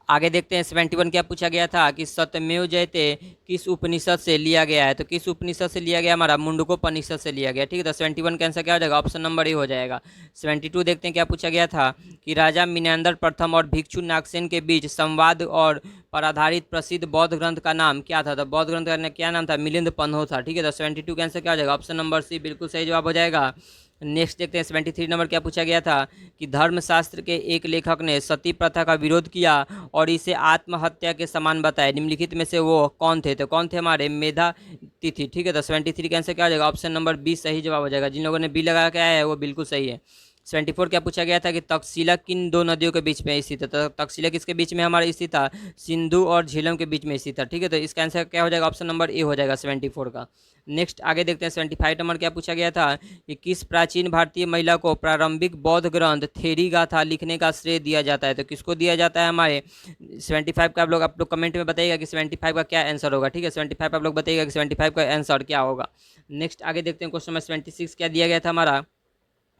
आगे देखते हैं 71 क्या पूछा गया था कि सत्यमेव जयते किस उपनिषद से लिया गया है। तो किस उपनिषद से लिया गया? हमारा मुंडकोपनिषद से लिया गया। ठीक है, तो 71 का आंसर क्या हो जाएगा? ऑप्शन नंबर ए हो जाएगा। 72 देखते हैं क्या पूछा गया था कि राजा मिनांदर प्रथम और भिक्षु नागसेन के बीच संवाद और पर आधारित प्रसिद्ध बौद्ध ग्रंथ का नाम क्या था। तो बौद्ध ग्रंथ का क्या नाम था? मिलिंद पन्हो था। ठीक है, तो 72 का आंसर क्या हो जाएगा? ऑप्शन नंबर सी बिल्कुल सही जवाब हो जाएगा। नेक्स्ट देखते हैं 73 नंबर क्या पूछा गया था कि धर्मशास्त्र के एक लेखक ने सती प्रथा का विरोध किया और इसे आत्महत्या के समान बताया। निम्नलिखित में से वो कौन थे? तो कौन थे? हमारे मेधा तिथि। ठीक है, तो 73 का आंसर क्या हो जाएगा? ऑप्शन नंबर बी सही जवाब हो जाएगा। जिन लोगों ने बी लगा के आया है वो बिल्कुल सही है। 74 क्या पूछा गया था कि तक्षशिला किन दो नदियों के बीच में स्थित है। तो तक्षशिला किसके बीच में हमारा स्थित था? सिंधु और झेलम के बीच में स्थित था। ठीक है, तो इसका आंसर क्या हो जाएगा? ऑप्शन नंबर ए हो जाएगा 74 का। नेक्स्ट आगे देखते हैं 75 नंबर क्या पूछा गया था कि किस प्राचीन भारतीय महिला को प्रारंभिक बौद्ध ग्रंथ थेरी गाथा लिखने का श्रेय दिया जाता है। तो किसको दिया जाता है? हमारे 75 का आप लोग कमेंट में बताइएगा कि 75 का क्या आंसर होगा। ठीक है, 75 आप लोग बताइएगा कि 75 का आंसर क्या होगा। नेक्स्ट आगे देखते हैं क्वेश्चन नंबर 76 क्या दिया गया था हमारा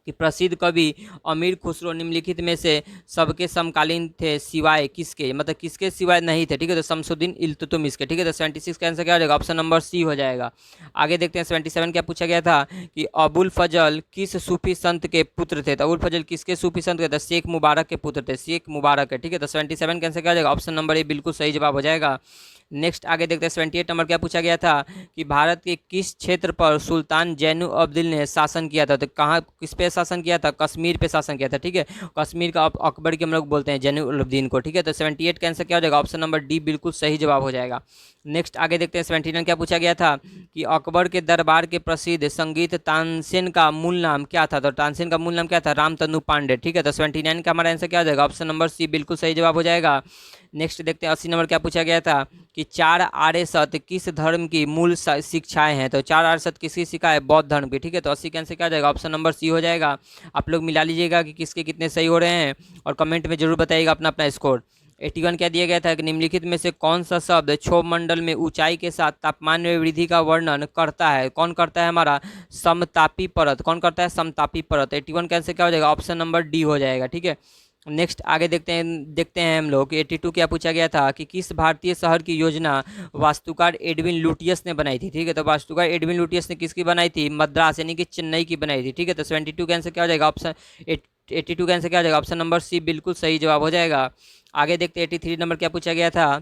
कि प्रसिद्ध कवि अमीर खुसरो निम्नलिखित में से सबके समकालीन थे सिवाय किसके, मतलब किसके सिवाय नहीं थे। ठीक है, तो शमसुद्दीन इल्तुतमिश के। ठीक है, तो 76 का आंसर क्या हो जाएगा? ऑप्शन नंबर सी हो जाएगा। आगे देखते हैं 77 क्या पूछा गया था कि अबुल फजल किस सूफी संत के पुत्र थे। तो अबुल फजल किसके सूफी संत के थे? शेख मुबारक के पुत्र थे, शेख मुबारक के। ठीक है, तो 77 का आंसर क्या हो जाएगा? ऑप्शन नंबर ए बिल्कुल सही जवाब हो जाएगा। नेक्स्ट आगे देखते हैं 78 नंबर क्या पूछा गया था कि भारत के किस क्षेत्र पर सुल्तान जैनु अब्दिल ने शासन किया था। तो कहाँ किस पे शासन किया था? कश्मीर पे शासन किया था। ठीक है, कश्मीर का अकबर के हम लोग बोलते हैं जैनु अब्दीन को। ठीक है, तो 78 का आंसर क्या हो जाएगा? ऑप्शन नंबर डी बिल्कुल सही जवाब हो जाएगा। नेक्स्ट आगे देखते हैं 79 क्या पूछा गया था कि अकबर के दरबार के प्रसिद्ध संगीत तानसेन का मूल नाम क्या था। तो तानसेन का मूल नाम क्या था? रामतनु पांडे। ठीक है, तो 79 का हमारा आंसर क्या हो जाएगा? ऑप्शन नंबर सी बिल्कुल सही जवाब हो जाएगा। नेक्स्ट देखते हैं 80 नंबर क्या पूछा गया था कि 4 आर्य सत्य किस धर्म की मूल शिक्षाएं हैं। तो 4 आर्य सत्य किसकी शिक्षा है? बौद्ध धर्म की। ठीक है, तो 80 का आंसर क्या हो जाएगा? ऑप्शन नंबर सी हो जाएगा। आप लोग मिला लीजिएगा कि किसके कितने सही हो रहे हैं और कमेंट में जरूर बताइएगा अपना अपना स्कोर। 81 क्या दिया गया था कि निम्नलिखित में से कौन सा शब्द क्षोभ मंडल में ऊंचाई के साथ तापमान में वृद्धि का वर्णन करता है? कौन करता है हमारा? समतापी परत। कौन करता है? समतापी परत। 81 का आंसर क्या हो जाएगा? ऑप्शन नंबर डी हो जाएगा। ठीक है, नेक्स्ट आगे देखते हैं हम लोग 82 क्या पूछा गया था कि किस भारतीय शहर की योजना वास्तुकार एडविन लुटियस ने बनाई थी? ठीक है, तो वास्तुकार एडविन लुटियस ने किसकी बनाई थी? मद्रास यानी कि चेन्नई की बनाई थी। ठीक है, तो 72 का आंसर क्या हो जाएगा? ऑप्शन 82 का आंसर क्या हो जाएगा? ऑप्शन नंबर सी बिल्कुल सही जवाब हो जाएगा। आगे देखते हैं 83 नंबर क्या पूछा गया था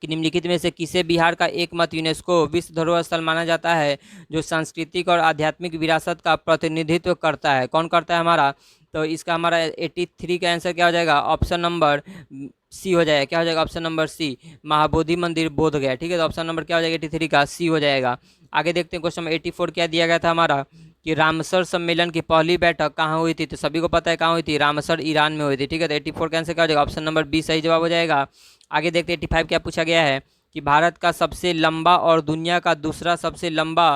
कि निम्नलिखित में से किसे बिहार का एकमात्र यूनेस्को विश्व धरोहर स्थल माना जाता है जो सांस्कृतिक और आध्यात्मिक विरासत का प्रतिनिधित्व करता है? कौन करता है हमारा? तो इसका हमारा 83 का आंसर क्या हो जाएगा? ऑप्शन नंबर सी हो जाएगा। क्या हो जाएगा? ऑप्शन नंबर सी, महाबोधि मंदिर बोध गया। ठीक है, तो ऑप्शन नंबर क्या हो जाएगा? 83 का सी हो जाएगा। आगे देखते हैं क्वेश्चन नंबर 84 क्या दिया गया था हमारा कि रामसर सम्मेलन की पहली बैठक कहाँ हुई थी? तो सभी को पता है कहाँ हुई थी, रामसर ईरान में हुई थी। ठीक है, तो 84 का आंसर क्या हो जाएगा? ऑप्शन नंबर बी सही जवाब हो जाएगा। आगे देखते हैं 85 क्या पूछा गया है कि भारत का सबसे लंबा और दुनिया का दूसरा सबसे लंबा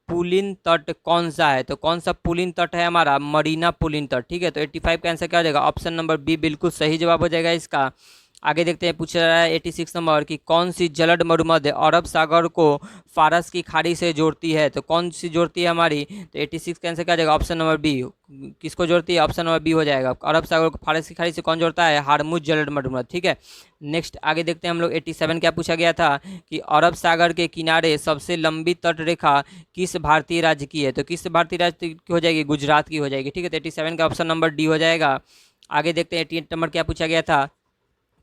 पुलिन तट कौन सा है? तो कौन सा पुलिन तट है हमारा? मरीना पुलिन तट। ठीक है, तो 85 का आंसर क्या हो जाएगा? ऑप्शन नंबर बी बिल्कुल सही जवाब हो जाएगा इसका। आगे देखते हैं पूछ रहा है 86 नंबर कि कौन सी जलद मरुमध्य अरब सागर को फारस की खाड़ी से जोड़ती है? तो कौन सी जोड़ती है हमारी? तो 86 का आंसर क्या हो जाएगा? Option number B. किसको जोड़ती है? ऑप्शन नंबर बी हो जाएगा। अरब सागर को फारस की खाड़ी से कौन जोड़ता है? हारमुज जलद मरुमध्य। ठीक है, नेक्स्ट आगे देखते हैं हम लोग 87 क्या पूछा गया था कि अरब सागर के किनारे सबसे लंबी तट रेखा किस भारतीय राज्य की है? तो किस भारतीय राज्य की हो जाएगी? गुजरात की हो जाएगी। ठीक है, तो 87 का ऑप्शन नंबर डी हो जाएगा। आगे देखते हैं 88 नंबर क्या पूछा गया था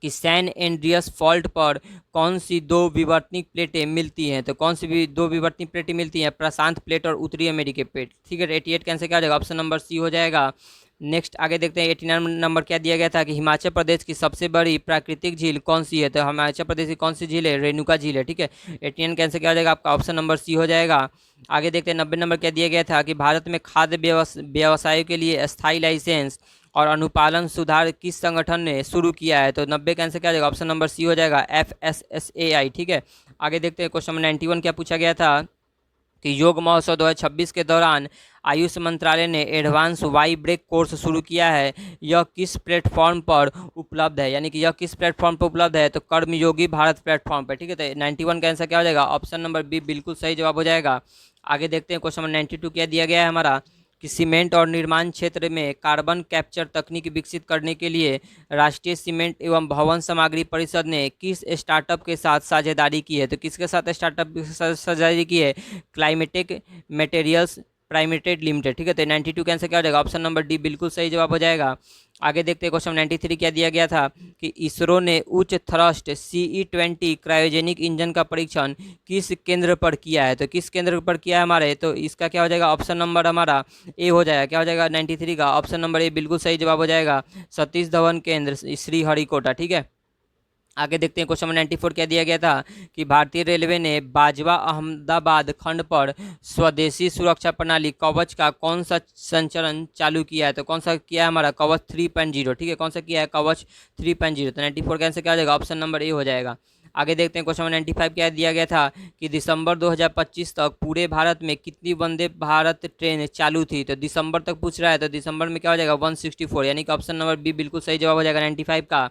कि सैन एंड्रियस फॉल्ट पर कौन सी दो विवर्तनिक प्लेटें मिलती हैं? तो कौन सी भी दो विवर्तनिक प्लेटें मिलती हैं? प्रशांत प्लेट और उत्तरी अमेरिकी प्लेट। ठीक है, 88 का आंसर क्या हो जाएगा? ऑप्शन नंबर सी हो जाएगा। नेक्स्ट आगे देखते हैं 89 नंबर क्या दिया गया था कि हिमाचल प्रदेश की सबसे बड़ी प्राकृतिक झील कौन सी है? तो हिमाचल प्रदेश की कौन सी झील है? रेणुका झील है। ठीक है, 89 का आंसर क्या हो जाएगा आपका? ऑप्शन नंबर सी हो जाएगा। आगे देखते हैं 90 नंबर क्या दिया गया था कि भारत में खाद्य व्यवसायों के लिए अस्थायी लाइसेंस और अनुपालन सुधार किस संगठन ने शुरू किया है? तो 90 का आंसर क्या हो जाएगा? ऑप्शन नंबर सी हो जाएगा, FSSAI। ठीक है, आगे देखते हैं क्वेश्चन नंबर 91 क्या पूछा गया था कि योग महोत्सव 2026 के दौरान आयुष मंत्रालय ने एडवांस वाई ब्रेक कोर्स शुरू किया है, यह किस प्लेटफॉर्म पर उपलब्ध है? यानी कि यह किस प्लेटफॉर्म पर उपलब्ध है? तो कर्मयोगी भारत प्लेटफॉर्म पर। ठीक है, तो 91 का आंसर क्या हो जाएगा? ऑप्शन नंबर बी बिल्कुल सही जवाब हो जाएगा। आगे देखते हैं क्वेश्चन नंबर 92 क्या दिया गया है हमारा कि सीमेंट और निर्माण क्षेत्र में कार्बन कैप्चर तकनीक विकसित करने के लिए राष्ट्रीय सीमेंट एवं भवन सामग्री परिषद ने किस स्टार्टअप के साथ साझेदारी की है? तो किसके साथ स्टार्टअप के साथ साझेदारी की है? Climatic materials privatised limited. ठीक है, तो 92 का आंसर क्या हो जाएगा? ऑप्शन नंबर डी बिल्कुल सही जवाब हो जाएगा। आगे देखते हैं क्वेश्चन 93 क्या दिया गया था कि इसरो ने उच्च थ्रस्ट CE-20 क्रायोजेनिक इंजन का परीक्षण किस केंद्र पर किया है? तो किस केंद्र पर किया है हमारे? तो इसका क्या हो जाएगा? ऑप्शन नंबर हमारा ए हो जाएगा। क्या हो जाएगा 93 का? ऑप्शन नंबर ए बिल्कुल सही जवाब हो जाएगा, सतीश धवन केंद्र श्रीहरिकोटा। ठीक है, आगे देखते हैं क्वेश्चन नंबर 94 क्या दिया गया था कि भारतीय रेलवे ने बाजवा अहमदाबाद खंड पर स्वदेशी सुरक्षा प्रणाली कवच का कौन सा संचरण चालू किया है? तो कौन सा किया है हमारा? कवच 3.0। ठीक है, कौन सा किया है? कवच 3.0। तो 94 का आंसर क्या हो जाएगा? ऑप्शन नंबर ए हो जाएगा। आगे देखते हैं क्वेश्चन नंबर 95 क्या दिया गया था कि दिसंबर 2025 तक पूरे भारत में कितनी वंदे भारत ट्रेन चालू थी? तो दिसंबर तक पूछ रहा है, तो दिसंबर में क्या हो जाएगा? 164, यानी कि ऑप्शन नंबर बी बिल्कुल सही जवाब हो जाएगा 95 का।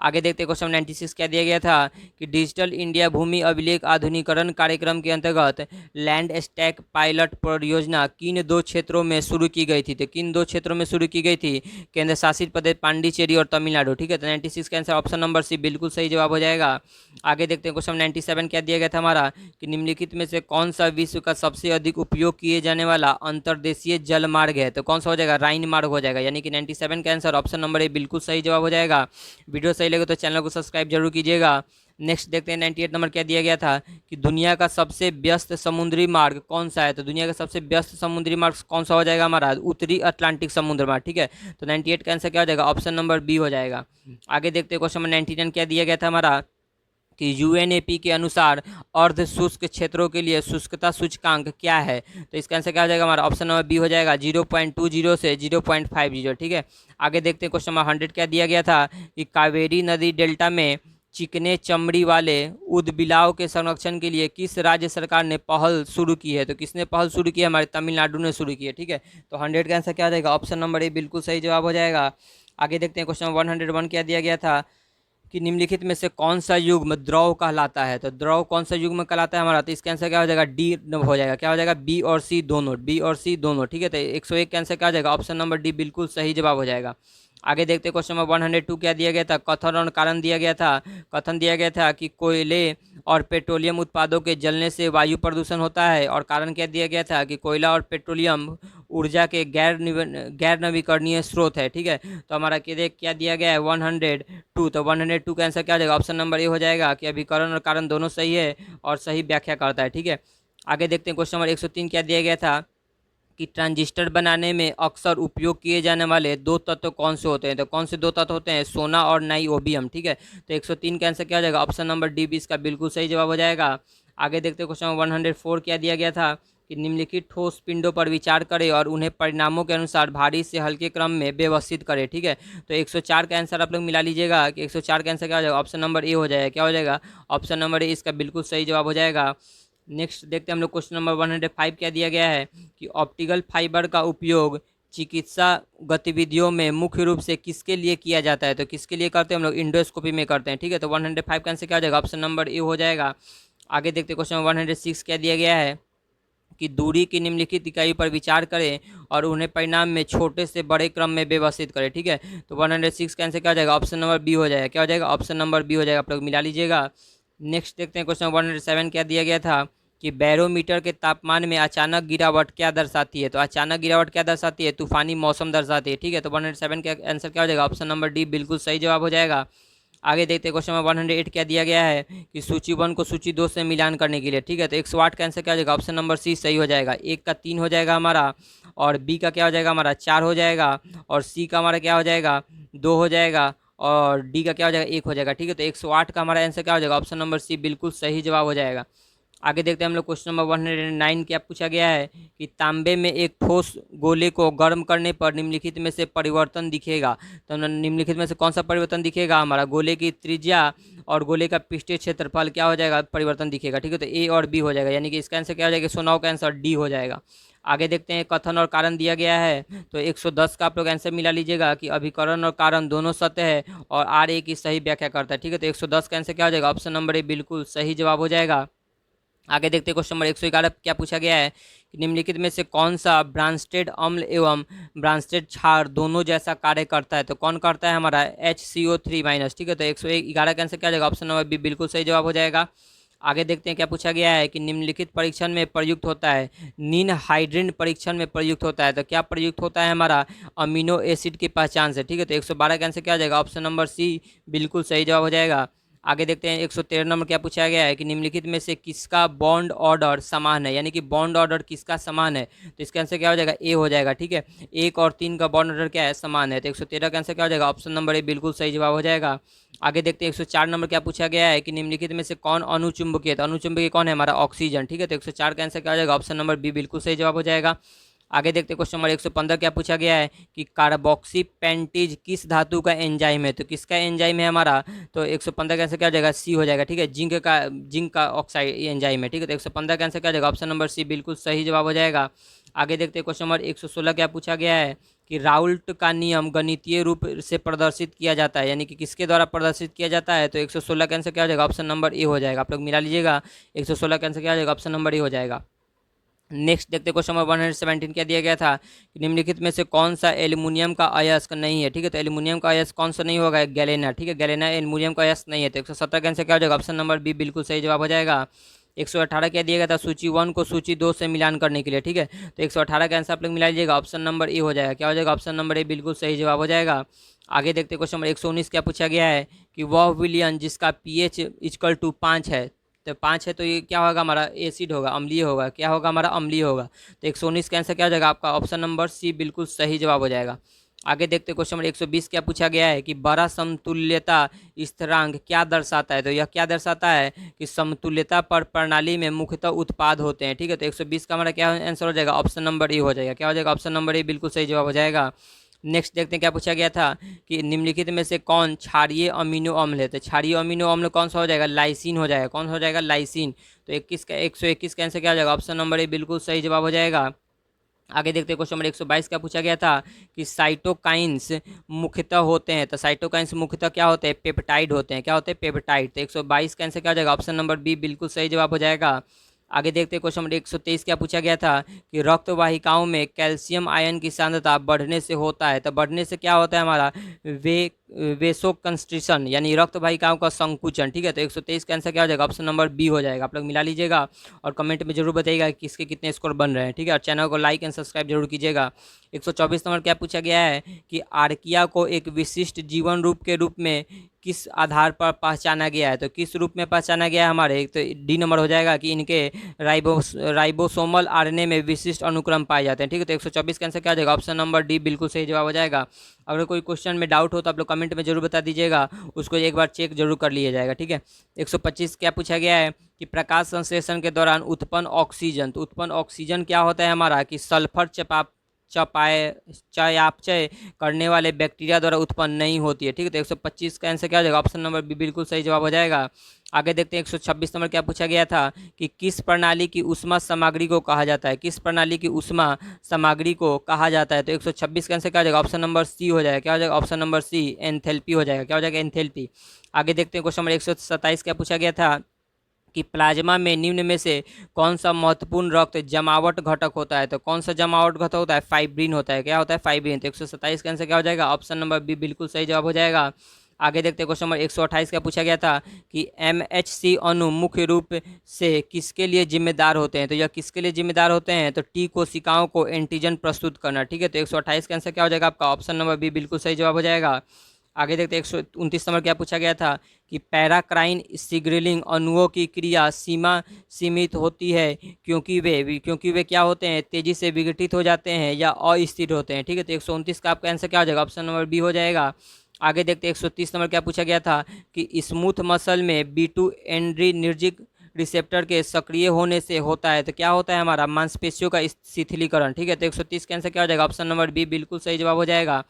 आगे देखते हैं क्वेश्चन 96 क्या दिया गया था कि डिजिटल इंडिया भूमि अभिलेख आधुनिकीकरण कार्यक्रम के अंतर्गत लैंड स्टैक पायलट परियोजना किन दो क्षेत्रों में शुरू की गई थी? तो किन दो क्षेत्रों में शुरू की गई थी? केंद्र शासित प्रदेश पांडिचेरी और तमिलनाडु। ठीक है, तो 96 का आंसर ऑप्शन नंबर सी बिल्कुल सही जवाब हो जाएगा। आगे देखते हैं क्वेश्चन 97 क्या दिया गया था हमारा कि निम्नलिखित में से कौन सा विश्व का सबसे अधिक उपयोग किए जाने वाला अंतर्देशीय जल मार्ग है? तो कौन सा हो जाएगा? राइन मार्ग हो जाएगा, यानी कि 97 का आंसर ऑप्शन नंबर ए बिल्कुल सही जवाब हो जाएगा। वीडियो सही लगे तो चैनल को सब्सक्राइब जरूर कीजिएगा। नेक्स्ट देखते हैं 98 नंबर क्या दिया गया था कि दुनिया का सबसे व्यस्त समुद्री मार्ग कौन सा है? तो दुनिया का सबसे व्यस्त समुद्री मार्ग कौन सा हो जाएगा हमारा? उत्तरी अटलांटिक समुद्र मार्ग। ठीक है, तो 98 का आंसर क्या हो जाएगा? ऑप्शन नंबर बी हो जाएगा। आगे देखते हैं क्वेश्चन नंबर 99 क्या दिया गया था हमारा कि UNEP के अनुसार अर्ध शुष्क क्षेत्रों के लिए शुष्कता सूचकांक क्या है? तो इसका आंसर क्या हो जाएगा हमारा? ऑप्शन नंबर बी हो जाएगा, 0.20 से 0.50। ठीक है, आगे देखते हैं क्वेश्चन नंबर 100 क्या दिया गया था कि कावेरी नदी डेल्टा में चिकने चमड़ी वाले उदबिलाव के संरक्षण के लिए किस राज्य सरकार ने पहल शुरू की है? तो किसने पहल शुरू की है? हमारे तमिलनाडु ने शुरू की है। ठीक है, तो 100 का आंसर क्या हो जाएगा? ऑप्शन नंबर ए बिल्कुल सही जवाब हो जाएगा। आगे देखते हैं क्वेश्चन 101 क्या दिया गया था कि निम्नलिखित में से कौन सा युग्म द्रव कहलाता है। तो द्रव कौन सा युग्म कहलाता है हमारा, तो इसका आंसर क्या हो जाएगा, डी हो जाएगा। क्या हो जाएगा, बी और सी दोनों, बी और सी दोनों, ठीक है। तो 101 का आंसर क्या हो जाएगा, ऑप्शन नंबर डी बिल्कुल सही जवाब हो जाएगा। आगे देखते हैं क्वेश्चन नंबर 102 क्या दिया गया था, कथन और कारण दिया गया था। कथन दिया गया था कि कोयले और पेट्रोलियम उत्पादों के जलने से वायु प्रदूषण होता है, और कारण क्या दिया गया था कि कोयला और पेट्रोलियम ऊर्जा के गैर नवीकरणीय स्रोत है, ठीक है। तो हमारा क्या दिया गया है 102, तो 102 का आंसर क्या हो जाएगा, ऑप्शन नंबर ए हो जाएगा कि अभिकरण और कारण दोनों सही है और सही व्याख्या करता है, ठीक है। आगे देखते हैं क्वेश्चन नंबर 103 क्या दिया गया था कि ट्रांजिस्टर बनाने में अक्सर उपयोग किए जाने वाले दो तत्व कौन से होते हैं। तो कौन से दो तत्व होते हैं, सोना और नाइओबियम, ठीक है। तो 103 का आंसर क्या हो जाएगा, ऑप्शन नंबर डी भी इसका बिल्कुल सही जवाब हो जाएगा। आगे देखते हैं क्वेश्चन नंबर 104 क्या दिया गया था कि निम्नलिखित ठोस पिंडों पर विचार करें और उन्हें परिणामों के अनुसार भारी से हल्के क्रम में व्यवस्थित करें, ठीक है। तो 104 का आंसर आप लोग मिला लीजिएगा कि 104 का आंसर क्या हो जाएगा, ऑप्शन नंबर ए हो जाएगा। क्या हो जाएगा, ऑप्शन नंबर ए इसका बिल्कुल सही जवाब हो जाएगा। नेक्स्ट देखते हैं हम लोग क्वेश्चन नंबर 105 क्या दिया गया है कि ऑप्टिकल फाइबर का उपयोग चिकित्सा गतिविधियों में मुख्य रूप से किसके लिए किया जाता है। तो किसके लिए करते हैं हम लोग, इंडोस्कोपी में करते हैं, ठीक है। तो 105 का आंसर क्या हो जाएगा, ऑप्शन नंबर ए हो जाएगा। आगे देखते हैं क्वेश्चन नंबर 106 क्या दिया गया है कि दूरी की निम्नलिखित इकाई पर विचार करें और उन्हें परिणाम में छोटे से बड़े क्रम में व्यवस्थित करें, ठीक है। तो 106 का आंसर क्या हो जाएगा, ऑप्शन नंबर बी हो जाएगा। क्या हो जाएगा, ऑप्शन नंबर बी हो जाएगा, आप लोग मिला लीजिएगा। नेक्स्ट देखते हैं क्वेश्चन 107 क्या दिया गया था कि बैरोमीटर के तापमान में अचानक गिरावट क्या दर्शाती है। तो अचानक गिरावट क्या दर्शाती है, तूफानी मौसम दर्शाती है, ठीक है। तो 107 का आंसर क्या हो जाएगा, ऑप्शन नंबर डी बिल्कुल सही जवाब हो जाएगा। आगे देखते हैं क्वेश्चन नंबर 108 क्या दिया गया है कि सूची 1 को सूची 2 से मिलान करने के लिए, ठीक है। तो 108 का आंसर क्या हो जाएगा, ऑप्शन नंबर सी सही हो जाएगा। एक का 3 हो जाएगा हमारा, और बी का क्या हो जाएगा हमारा 4 हो जाएगा, और सी का हमारा क्या हो जाएगा 2 हो जाएगा, और डी का क्या हो जाएगा 1 हो जाएगा, ठीक है। तो 108 का हमारा आंसर क्या हो जाएगा, ऑप्शन नंबर सी बिल्कुल सही जवाब हो जाएगा। आगे देखते हैं हम लोग क्वेश्चन नंबर 109 क्या पूछा गया है कि तांबे में एक ठोस गोले को गर्म करने पर निम्नलिखित में से परिवर्तन दिखेगा। तो निम्नलिखित में से कौन सा परिवर्तन दिखेगा हमारा, गोले की त्रिज्या और गोले का पृष्ठीय क्षेत्रफल क्या हो जाएगा, परिवर्तन दिखेगा, ठीक है। तो ए और बी हो जाएगा, यानी कि इसका आंसर क्या हो जाएगा, 109 का आंसर डी हो जाएगा। आगे देखते हैं कथन और कारण दिया गया है। तो 110 का आप लोग आंसर मिला लीजिएगा कि अभिकरण और कारण दोनों सत्य है और आर ए की सही व्याख्या करता है, ठीक है। तो 110 का आंसर क्या हो जाएगा, ऑप्शन नंबर ए बिल्कुल सही जवाब हो जाएगा। आगे देखते हैं क्वेश्चन नंबर 111 क्या पूछा गया है कि निम्नलिखित में से कौन सा ब्रांस्टेड अम्ल एवं ब्रांस्टेड क्षार दोनों जैसा कार्य करता है। तो कौन करता है हमारा HCO3-, ठीक है। तो 111 का आंसर क्या जाएगा, ऑप्शन नंबर बी बिल्कुल सही जवाब हो जाएगा। आगे देखते हैं क्या पूछा गया है कि निम्नलिखित परीक्षण में प्रयुक्त होता है, नीन हाइड्रिन परीक्षण में प्रयुक्त होता है। तो क्या प्रयुक्त होता है हमारा, अमीनो एसिड की पहचान से, ठीक है। तो 112 का आंसर क्या जाएगा, ऑप्शन नंबर सी बिल्कुल सही जवाब हो जाएगा। आगे देखते हैं 113 नंबर क्या पूछा गया है कि निम्नलिखित में से किसका बॉन्ड ऑर्डर समान है, यानी कि बॉन्ड ऑर्डर किसका समान है। तो इसका आंसर क्या हो जाएगा, ए हो जाएगा, ठीक है। 1 और 3 का बॉन्ड ऑर्डर क्या है, समान है। तो 113 का आंसर क्या हो जाएगा, ऑप्शन नंबर ए बिल्कुल सही जवाब हो जाएगा। आगे देखते हैं 104 नंबर क्या पूछा गया है कि निम्नलिखित में से कौन अनुचुंबकीय, तो अनुचुंबकीय कौन है हमारा, ऑक्सीजन, ठीक है। तो 104 का आंसर क्या हो जाएगा, ऑप्शन नंबर बी बिल्कुल सही जवाब हो जाएगा। आगे देखते हैं क्वेश्चन नंबर 115 क्या पूछा गया है कि कार्बोक्सी पेंटीज किस धातु का एंजाइम है। तो किसका एंजाइम है हमारा, तो 115 का आंसर क्या हो जाएगा, सी हो जाएगा, ठीक है। जिंक का ऑक्साइड एंजाइम है, ठीक है। तो 115 का आंसर क्या हो जाएगा, ऑप्शन नंबर सी बिल्कुल सही जवाब हो जाएगा। आगे देखते हैं क्वेश्चन नंबर 116 क्या पूछा गया है कि राउल्ट का नियम गणितीय रूप से प्रदर्शित किया जाता है, यानी कि किसके द्वारा प्रदर्शित किया जाता है। तो 116 का आंसर क्या हो जाएगा, ऑप्शन नंबर ए हो जाएगा, आप लोग मिला लीजिएगा। 116 का आंसर क्या हो जाएगा, ऑप्शन नंबर ए हो जाएगा। नेक्स्ट देखते क्वेश्चन नंबर 117 क्या दिया गया था कि निम्नलिखित में से कौन सा एल्युमिनियम का अयस्क नहीं है, ठीक है। तो एल्युमिनियम का अयस्क कौन सा नहीं होगा, गैलेना, ठीक है। गैलेना एल्युमिनियम का अयस्क नहीं है। तो 117 का आंसर क्या हो जाएगा, ऑप्शन नंबर बी बिल्कुल सही जवाब हो जाएगा। 118 क्या दिया गया था, सूची 1 को सूची 2 से मिलान करने के लिए, ठीक है। तो 118 का आंसर आप लोग मिला लीजिएगा, ऑप्शन नंबर ए हो जाएगा। क्या हो जाएगा, ऑप्शन नंबर ए बिल्कुल सही जवाब हो जाएगा। आगे देखते क्वेश्चन नंबर 119 क्या पूछा गया है कि वह विलियन जिसका pH = 5 है। तो 5 है तो ये क्या होगा हमारा, एसिड होगा, अम्लीय होगा, क्या होगा हमारा, अम्लीय होगा। तो 119 का आंसर क्या हो जाएगा आपका, ऑप्शन नंबर सी बिल्कुल सही जवाब हो जाएगा। आगे देखते क्वेश्चन नंबर 120 क्या पूछा गया है कि बड़ा समतुल्यता स्थिरांक क्या दर्शाता है। तो यह क्या दर्शाता है कि समतुल्यता पर प्रणाली में मुख्यतः उत्पाद होते हैं, ठीक है। तो 120 का हमारा क्या आंसर हो जाएगा, ऑप्शन नंबर ए हो जाएगा। क्या हो जाएगा, ऑप्शन नंबर ए बिल्कुल सही जवाब हो जाएगा। नेक्स्ट देखते हैं क्या पूछा गया था कि निम्नलिखित में से कौन क्षारीय अमीनो अम्ल है। तो क्षारीय अमीनो अम्ल कौन सा हो जाएगा, लाइसिन हो जाएगा। कौन सा हो जाएगा, लाइसिन। तो 121 का आंसर क्या हो जाएगा, ऑप्शन नंबर ए बिल्कुल सही जवाब हो जाएगा। आगे देखते हैं क्वेश्चन नंबर 122 क्या पूछा गया था कि साइटोकाइंस मुख्यतः होते हैं, तो साइटोकाइंस मुख्यतः क्या होते हैं, पेप्टाइड होते हैं। क्या होते हैं, पेप्टाइड। तो 122 का आंसर क्या हो जाएगा, ऑप्शन नंबर बी बिल्कुल सही जवाब हो जाएगा। आगे देखते हैं क्वेश्चन नंबर 123 क्या पूछा गया था कि रक्त वाहिकाओं में कैल्शियम आयन की सांद्रता बढ़ने से होता है, तो बढ़ने से क्या होता है हमारा, वे वेसोकंस्ट्रिक्शन यानी रक्त वाहिकाओं का संकुचन। ठीक है, तो 123 का आंसर क्या हो जाएगा, ऑप्शन नंबर बी हो जाएगा। आप लोग मिला लीजिएगा और कमेंट में जरूर बताइएगा कि किसके कितने स्कोर बन रहे हैं। ठीक है, और चैनल को लाइक एंड सब्सक्राइब जरूर कीजिएगा। 124 नंबर क्या पूछा गया है कि आर्किया को एक विशिष्ट जीवन रूप के रूप में किस आधार पर पहचाना गया है, तो किस रूप में पहचाना गया है हमारे, तो डी नंबर हो जाएगा कि इनके राइबोसोमल आरएनए में विशिष्ट अनुक्रम पाए जाते हैं। ठीक है, तो 124 का आंसर क्या हो जाएगा, ऑप्शन नंबर डी बिल्कुल सही जवाब हो जाएगा। अगर कोई क्वेश्चन में डाउट हो तो आप लोग कमेंट में जरूर बता दीजिएगा, उसको एक बार चेक जरूर कर लिया जाएगा। ठीक है, 125 क्या पूछा गया है कि प्रकाश संश्लेषण के दौरान उत्पन्न ऑक्सीजन, तो उत्पन्न ऑक्सीजन क्या होता है हमारा कि सल्फर चयापचय करने वाले बैक्टीरिया द्वारा उत्पन्न नहीं होती है। ठीक है, तो 125 का आंसर क्या हो जाएगा, ऑप्शन नंबर बी बिल्कुल सही जवाब हो जाएगा। आगे देखते हैं 126 नंबर क्या पूछा गया था कि किस प्रणाली की ऊष्मा सामग्री को कहा जाता है, किस प्रणाली की ऊष्मा सामग्री को कहा जाता है, तो 126 का आंसर क्या हो जाएगा, ऑप्शन नंबर सी हो जाएगा। क्या हो जाएगा, ऑप्शन नंबर सी एंथैल्पी हो जाएगा। क्या हो जाएगा, एंथैल्पी। आगे देखते हैं क्वेश्चन नंबर 127 क्या पूछा गया था कि प्लाज्मा में निम्न में से कौन सा महत्वपूर्ण रक्त जमावट घटक होता है, तो कौन सा जमावट घटक होता है, फाइब्रिन होता है। क्या होता है, फाइब्रिन। तो 127 का आंसर क्या हो जाएगा, ऑप्शन नंबर बी बिल्कुल सही जवाब हो जाएगा। आगे देखते हैं क्वेश्चन नंबर 128 का पूछा गया था कि MHC अणु मुख्य रूप से किसके लिए जिम्मेदार होते हैं, तो यह किसके लिए जिम्मेदार होते हैं, तो टी कोशिकाओं को एंटीजन प्रस्तुत करना। ठीक है, तो 128 का आंसर क्या हो जाएगा आपका, ऑप्शन नंबर बी बिल्कुल सही जवाब हो जाएगा। आगे देखते हैं 129 नंबर क्या पूछा गया था कि पैराक्राइन सिग्नलिंग अणुओं की क्रिया सीमा सीमित होती है क्योंकि वे क्या होते हैं, तेजी से विघटित हो जाते हैं या अस्थिर होते हैं। ठीक है, तो 129 का आपका आंसर क्या हो जाएगा, ऑप्शन नंबर बी हो जाएगा। आगे देखते हैं 130 नंबर क्या पूछा गया था कि स्मूथ मसल में B2 एंड्रीनिर्जिक रिसेप्टर के सक्रिय होने से होता है, तो क्या होता है हमारा, मांसपेशियों का शिथिलीकरण। ठीक है, तो 130 का आंसर क्या हो जाएगा, ऑप्शन नंबर बी बिल्कुल सही जवाब हो जाएगा।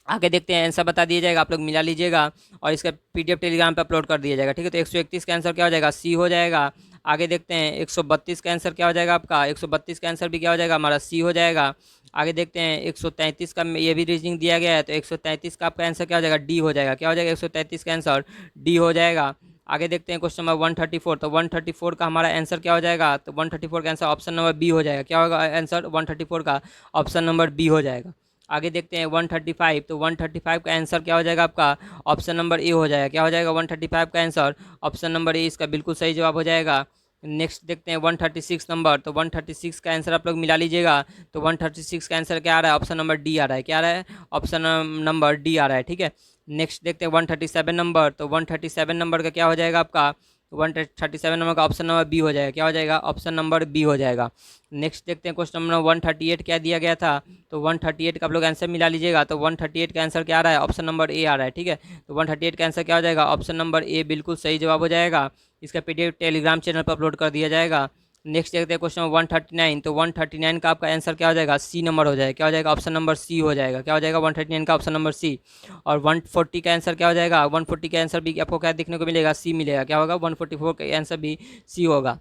आगे देखते हैं, आंसर बता दिया जाएगा, आप लोग मिला लीजिएगा और इसका PDF टेलीग्राम पे अपलोड कर दिया जाएगा। ठीक है, तो 131 का आंसर क्या हो जाएगा, सी हो जाएगा। आगे देखते हैं 132 का आंसर क्या हो जाएगा आपका, 132 का आंसर भी क्या हो जाएगा हमारा, सी हो जाएगा। आगे देखते हैं 133 का ये भी रीजनिंग दिया गया है, तो 133 का आपका आंसर क्या हो जाएगा, डी हो जाएगा। क्या हो जाएगा, 133 का आंसर डी हो जाएगा। आगे देखते हैं क्वेश्चन नंबर 134, तो 134 का हमारा आंसर क्या हो जाएगा, तो 134 का आंसर ऑप्शन नंबर बी हो जाएगा। क्या होगा आंसर 134 का, ऑप्शन नंबर बी हो जाएगा। आगे देखते हैं 135, तो 135 का आंसर क्या हो जाएगा आपका, ऑप्शन नंबर ए हो जाएगा। क्या हो जाएगा 135 का आंसर, ऑप्शन नंबर ए इसका बिल्कुल सही जवाब हो जाएगा। नेक्स्ट देखते हैं 136 नंबर, तो 136 का आंसर आप लोग मिला लीजिएगा, तो 136 का आंसर क्या आ रहा है, ऑप्शन नंबर डी आ रहा है। क्या आ रहा है, ऑप्शन नंबर डी आ रहा है। ठीक है, नेक्स्ट देखते हैं 137 नंबर, तो 137 नंबर का क्या हो जाएगा आपका, 137 नंबर का ऑप्शन नंबर बी हो जाएगा। क्या हो जाएगा, ऑप्शन नंबर बी हो जाएगा। नेक्स्ट देखते हैं क्वेश्चन नंबर 138 क्या दिया गया था, तो 138 का आप लोग आंसर मिला लीजिएगा, तो 138 का आंसर क्या आ रहा है, ऑप्शन नंबर ए आ रहा है। ठीक है, तो 138 का आंसर क्या हो जाएगा, ऑप्शन नंबर ए बिल्कुल सही जवाब हो जाएगा। इसका PDF टेलीग्राम चैनल पर अपलोड कर दिया जाएगा। नेक्स्ट देखते हैं क्वेश्चन 139, तो 139 का आपका आंसर क्या हो जाएगा, सी नंबर हो जाएगा। क्या हो जाएगा, ऑप्शन नंबर सी हो जाएगा। क्या हो जाएगा 139 का ऑप्शन नंबर सी। और 140 का आंसर क्या हो जाएगा, 140 का आंसर भी आपको क्या देखने को मिलेगा, सी मिलेगा। क्या होगा, 144 का आंसर भी सी होगा।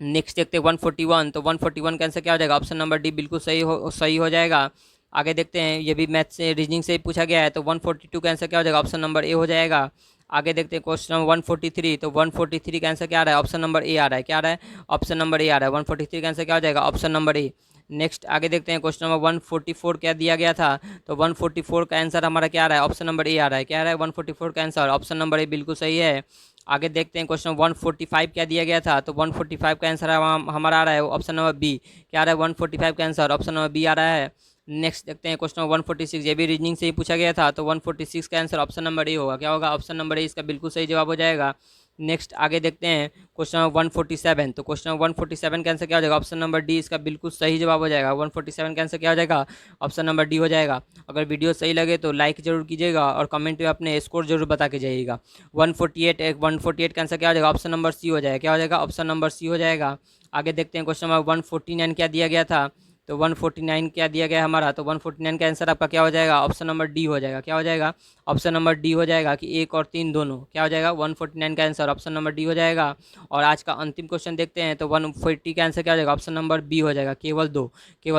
नेक्स्ट देखते हैं 141, तो 141 का आंसर क्या हो जाएगा, ऑप्शन नंबर डी बिल्कुल सही हो जाएगा। आगे देखते हैं, ये भी मैथ से रीजनिंग से पूछा गया है, तो 142 का आंसर क्या हो जाएगा, ऑप्शन नंबर ए हो जाएगा। आगे देखते हैं क्वेश्चन नंबर 143, तो 143 का आंसर क्या आ रहा है, ऑप्शन नंबर ए आ रहा है। क्या आ रहा है, ऑप्शन नंबर ए आ रहा है। 143 का आंसर क्या हो जाएगा, ऑप्शन नंबर ए। नेक्स्ट आगे देखते हैं क्वेश्चन नंबर 144 क्या दिया गया था, तो 144 का आंसर हमारा क्या आ रहा है, ऑप्शन नंबर ए आ रहा है। क्या आ रहा है, 144 का आंसर ऑप्शन नंबर ए बिल्कुल सही है। आगे देखते हैं क्वेश्चन 145 क्या दिया गया था, तो 145 का आंसर हमारा आ रहा है ऑप्शन नंबर बी। क्या आ रहा है, 145 का आंसर ऑप्शन नंबर बी आ रहा है। नेक्स्ट देखते हैं क्वेश्चन 146, ये भी रीजनिंग से ही पूछा गया था, तो 146 का आंसर ऑप्शन नंबर ए होगा। क्या होगा, ऑप्शन नंबर ए इसका बिल्कुल सही जवाब हो जाएगा। नेक्स्ट आगे देखते हैं क्वेश्चन 147, तो क्वेश्चन 147 का आंसर क्या हो जाएगा, ऑप्शन नंबर डी इसका बिल्कुल सही जवाब हो जाएगा। 147 का आंसर क्या हो जाएगा, ऑप्शन नंबर डी हो जाएगा। अगर वीडियो सही लगे तो लाइक जरूर कीजिएगा और कमेंट में अपने स्कोर जरूर बता के जाइएगा। 148 का आंसर क्या हो जाएगा, ऑप्शन नंबर सी हो जाएगा। क्या हो जाएगा, ऑप्शन नंबर सी हो जाएगा। आगे देखते हैं क्वेश्चन नंबर 149 क्या दिया गया था, तो 149 क्या दिया गया है हमारा, तो 149 का आंसर आपका क्या हो जाएगा, ऑप्शन नंबर डी हो जाएगा। क्या हो जाएगा, ऑप्शन नंबर डी हो जाएगा कि 1 और 3 दोनों, क्या हो जाएगा 149 का आंसर ऑप्शन नंबर डी हो जाएगा। और आज का अंतिम क्वेश्चन देखते हैं, तो 150 का आंसर क्या हो जाएगा, ऑप्शन नंबर बी हो जाएगा। केवल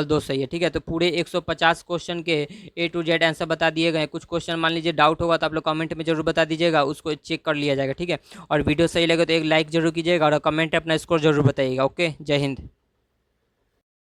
दो सही है, ठीक है। तो पूरे 150 क्वेश्चन के ए टू जेड आंसर बता दिए गए। कुछ क्वेश्चन मान लीजिए डाउट होगा तो आप लोग कमेंट में जरूर बता दीजिएगा, उसको चेक कर लिया जाएगा, ठीक है। और वीडियो सही लगे तो एक लाइक जरूर कीजिएगा और कमेंट अपना स्कोर जरूर बताइएगा। ओके, जय हिंद।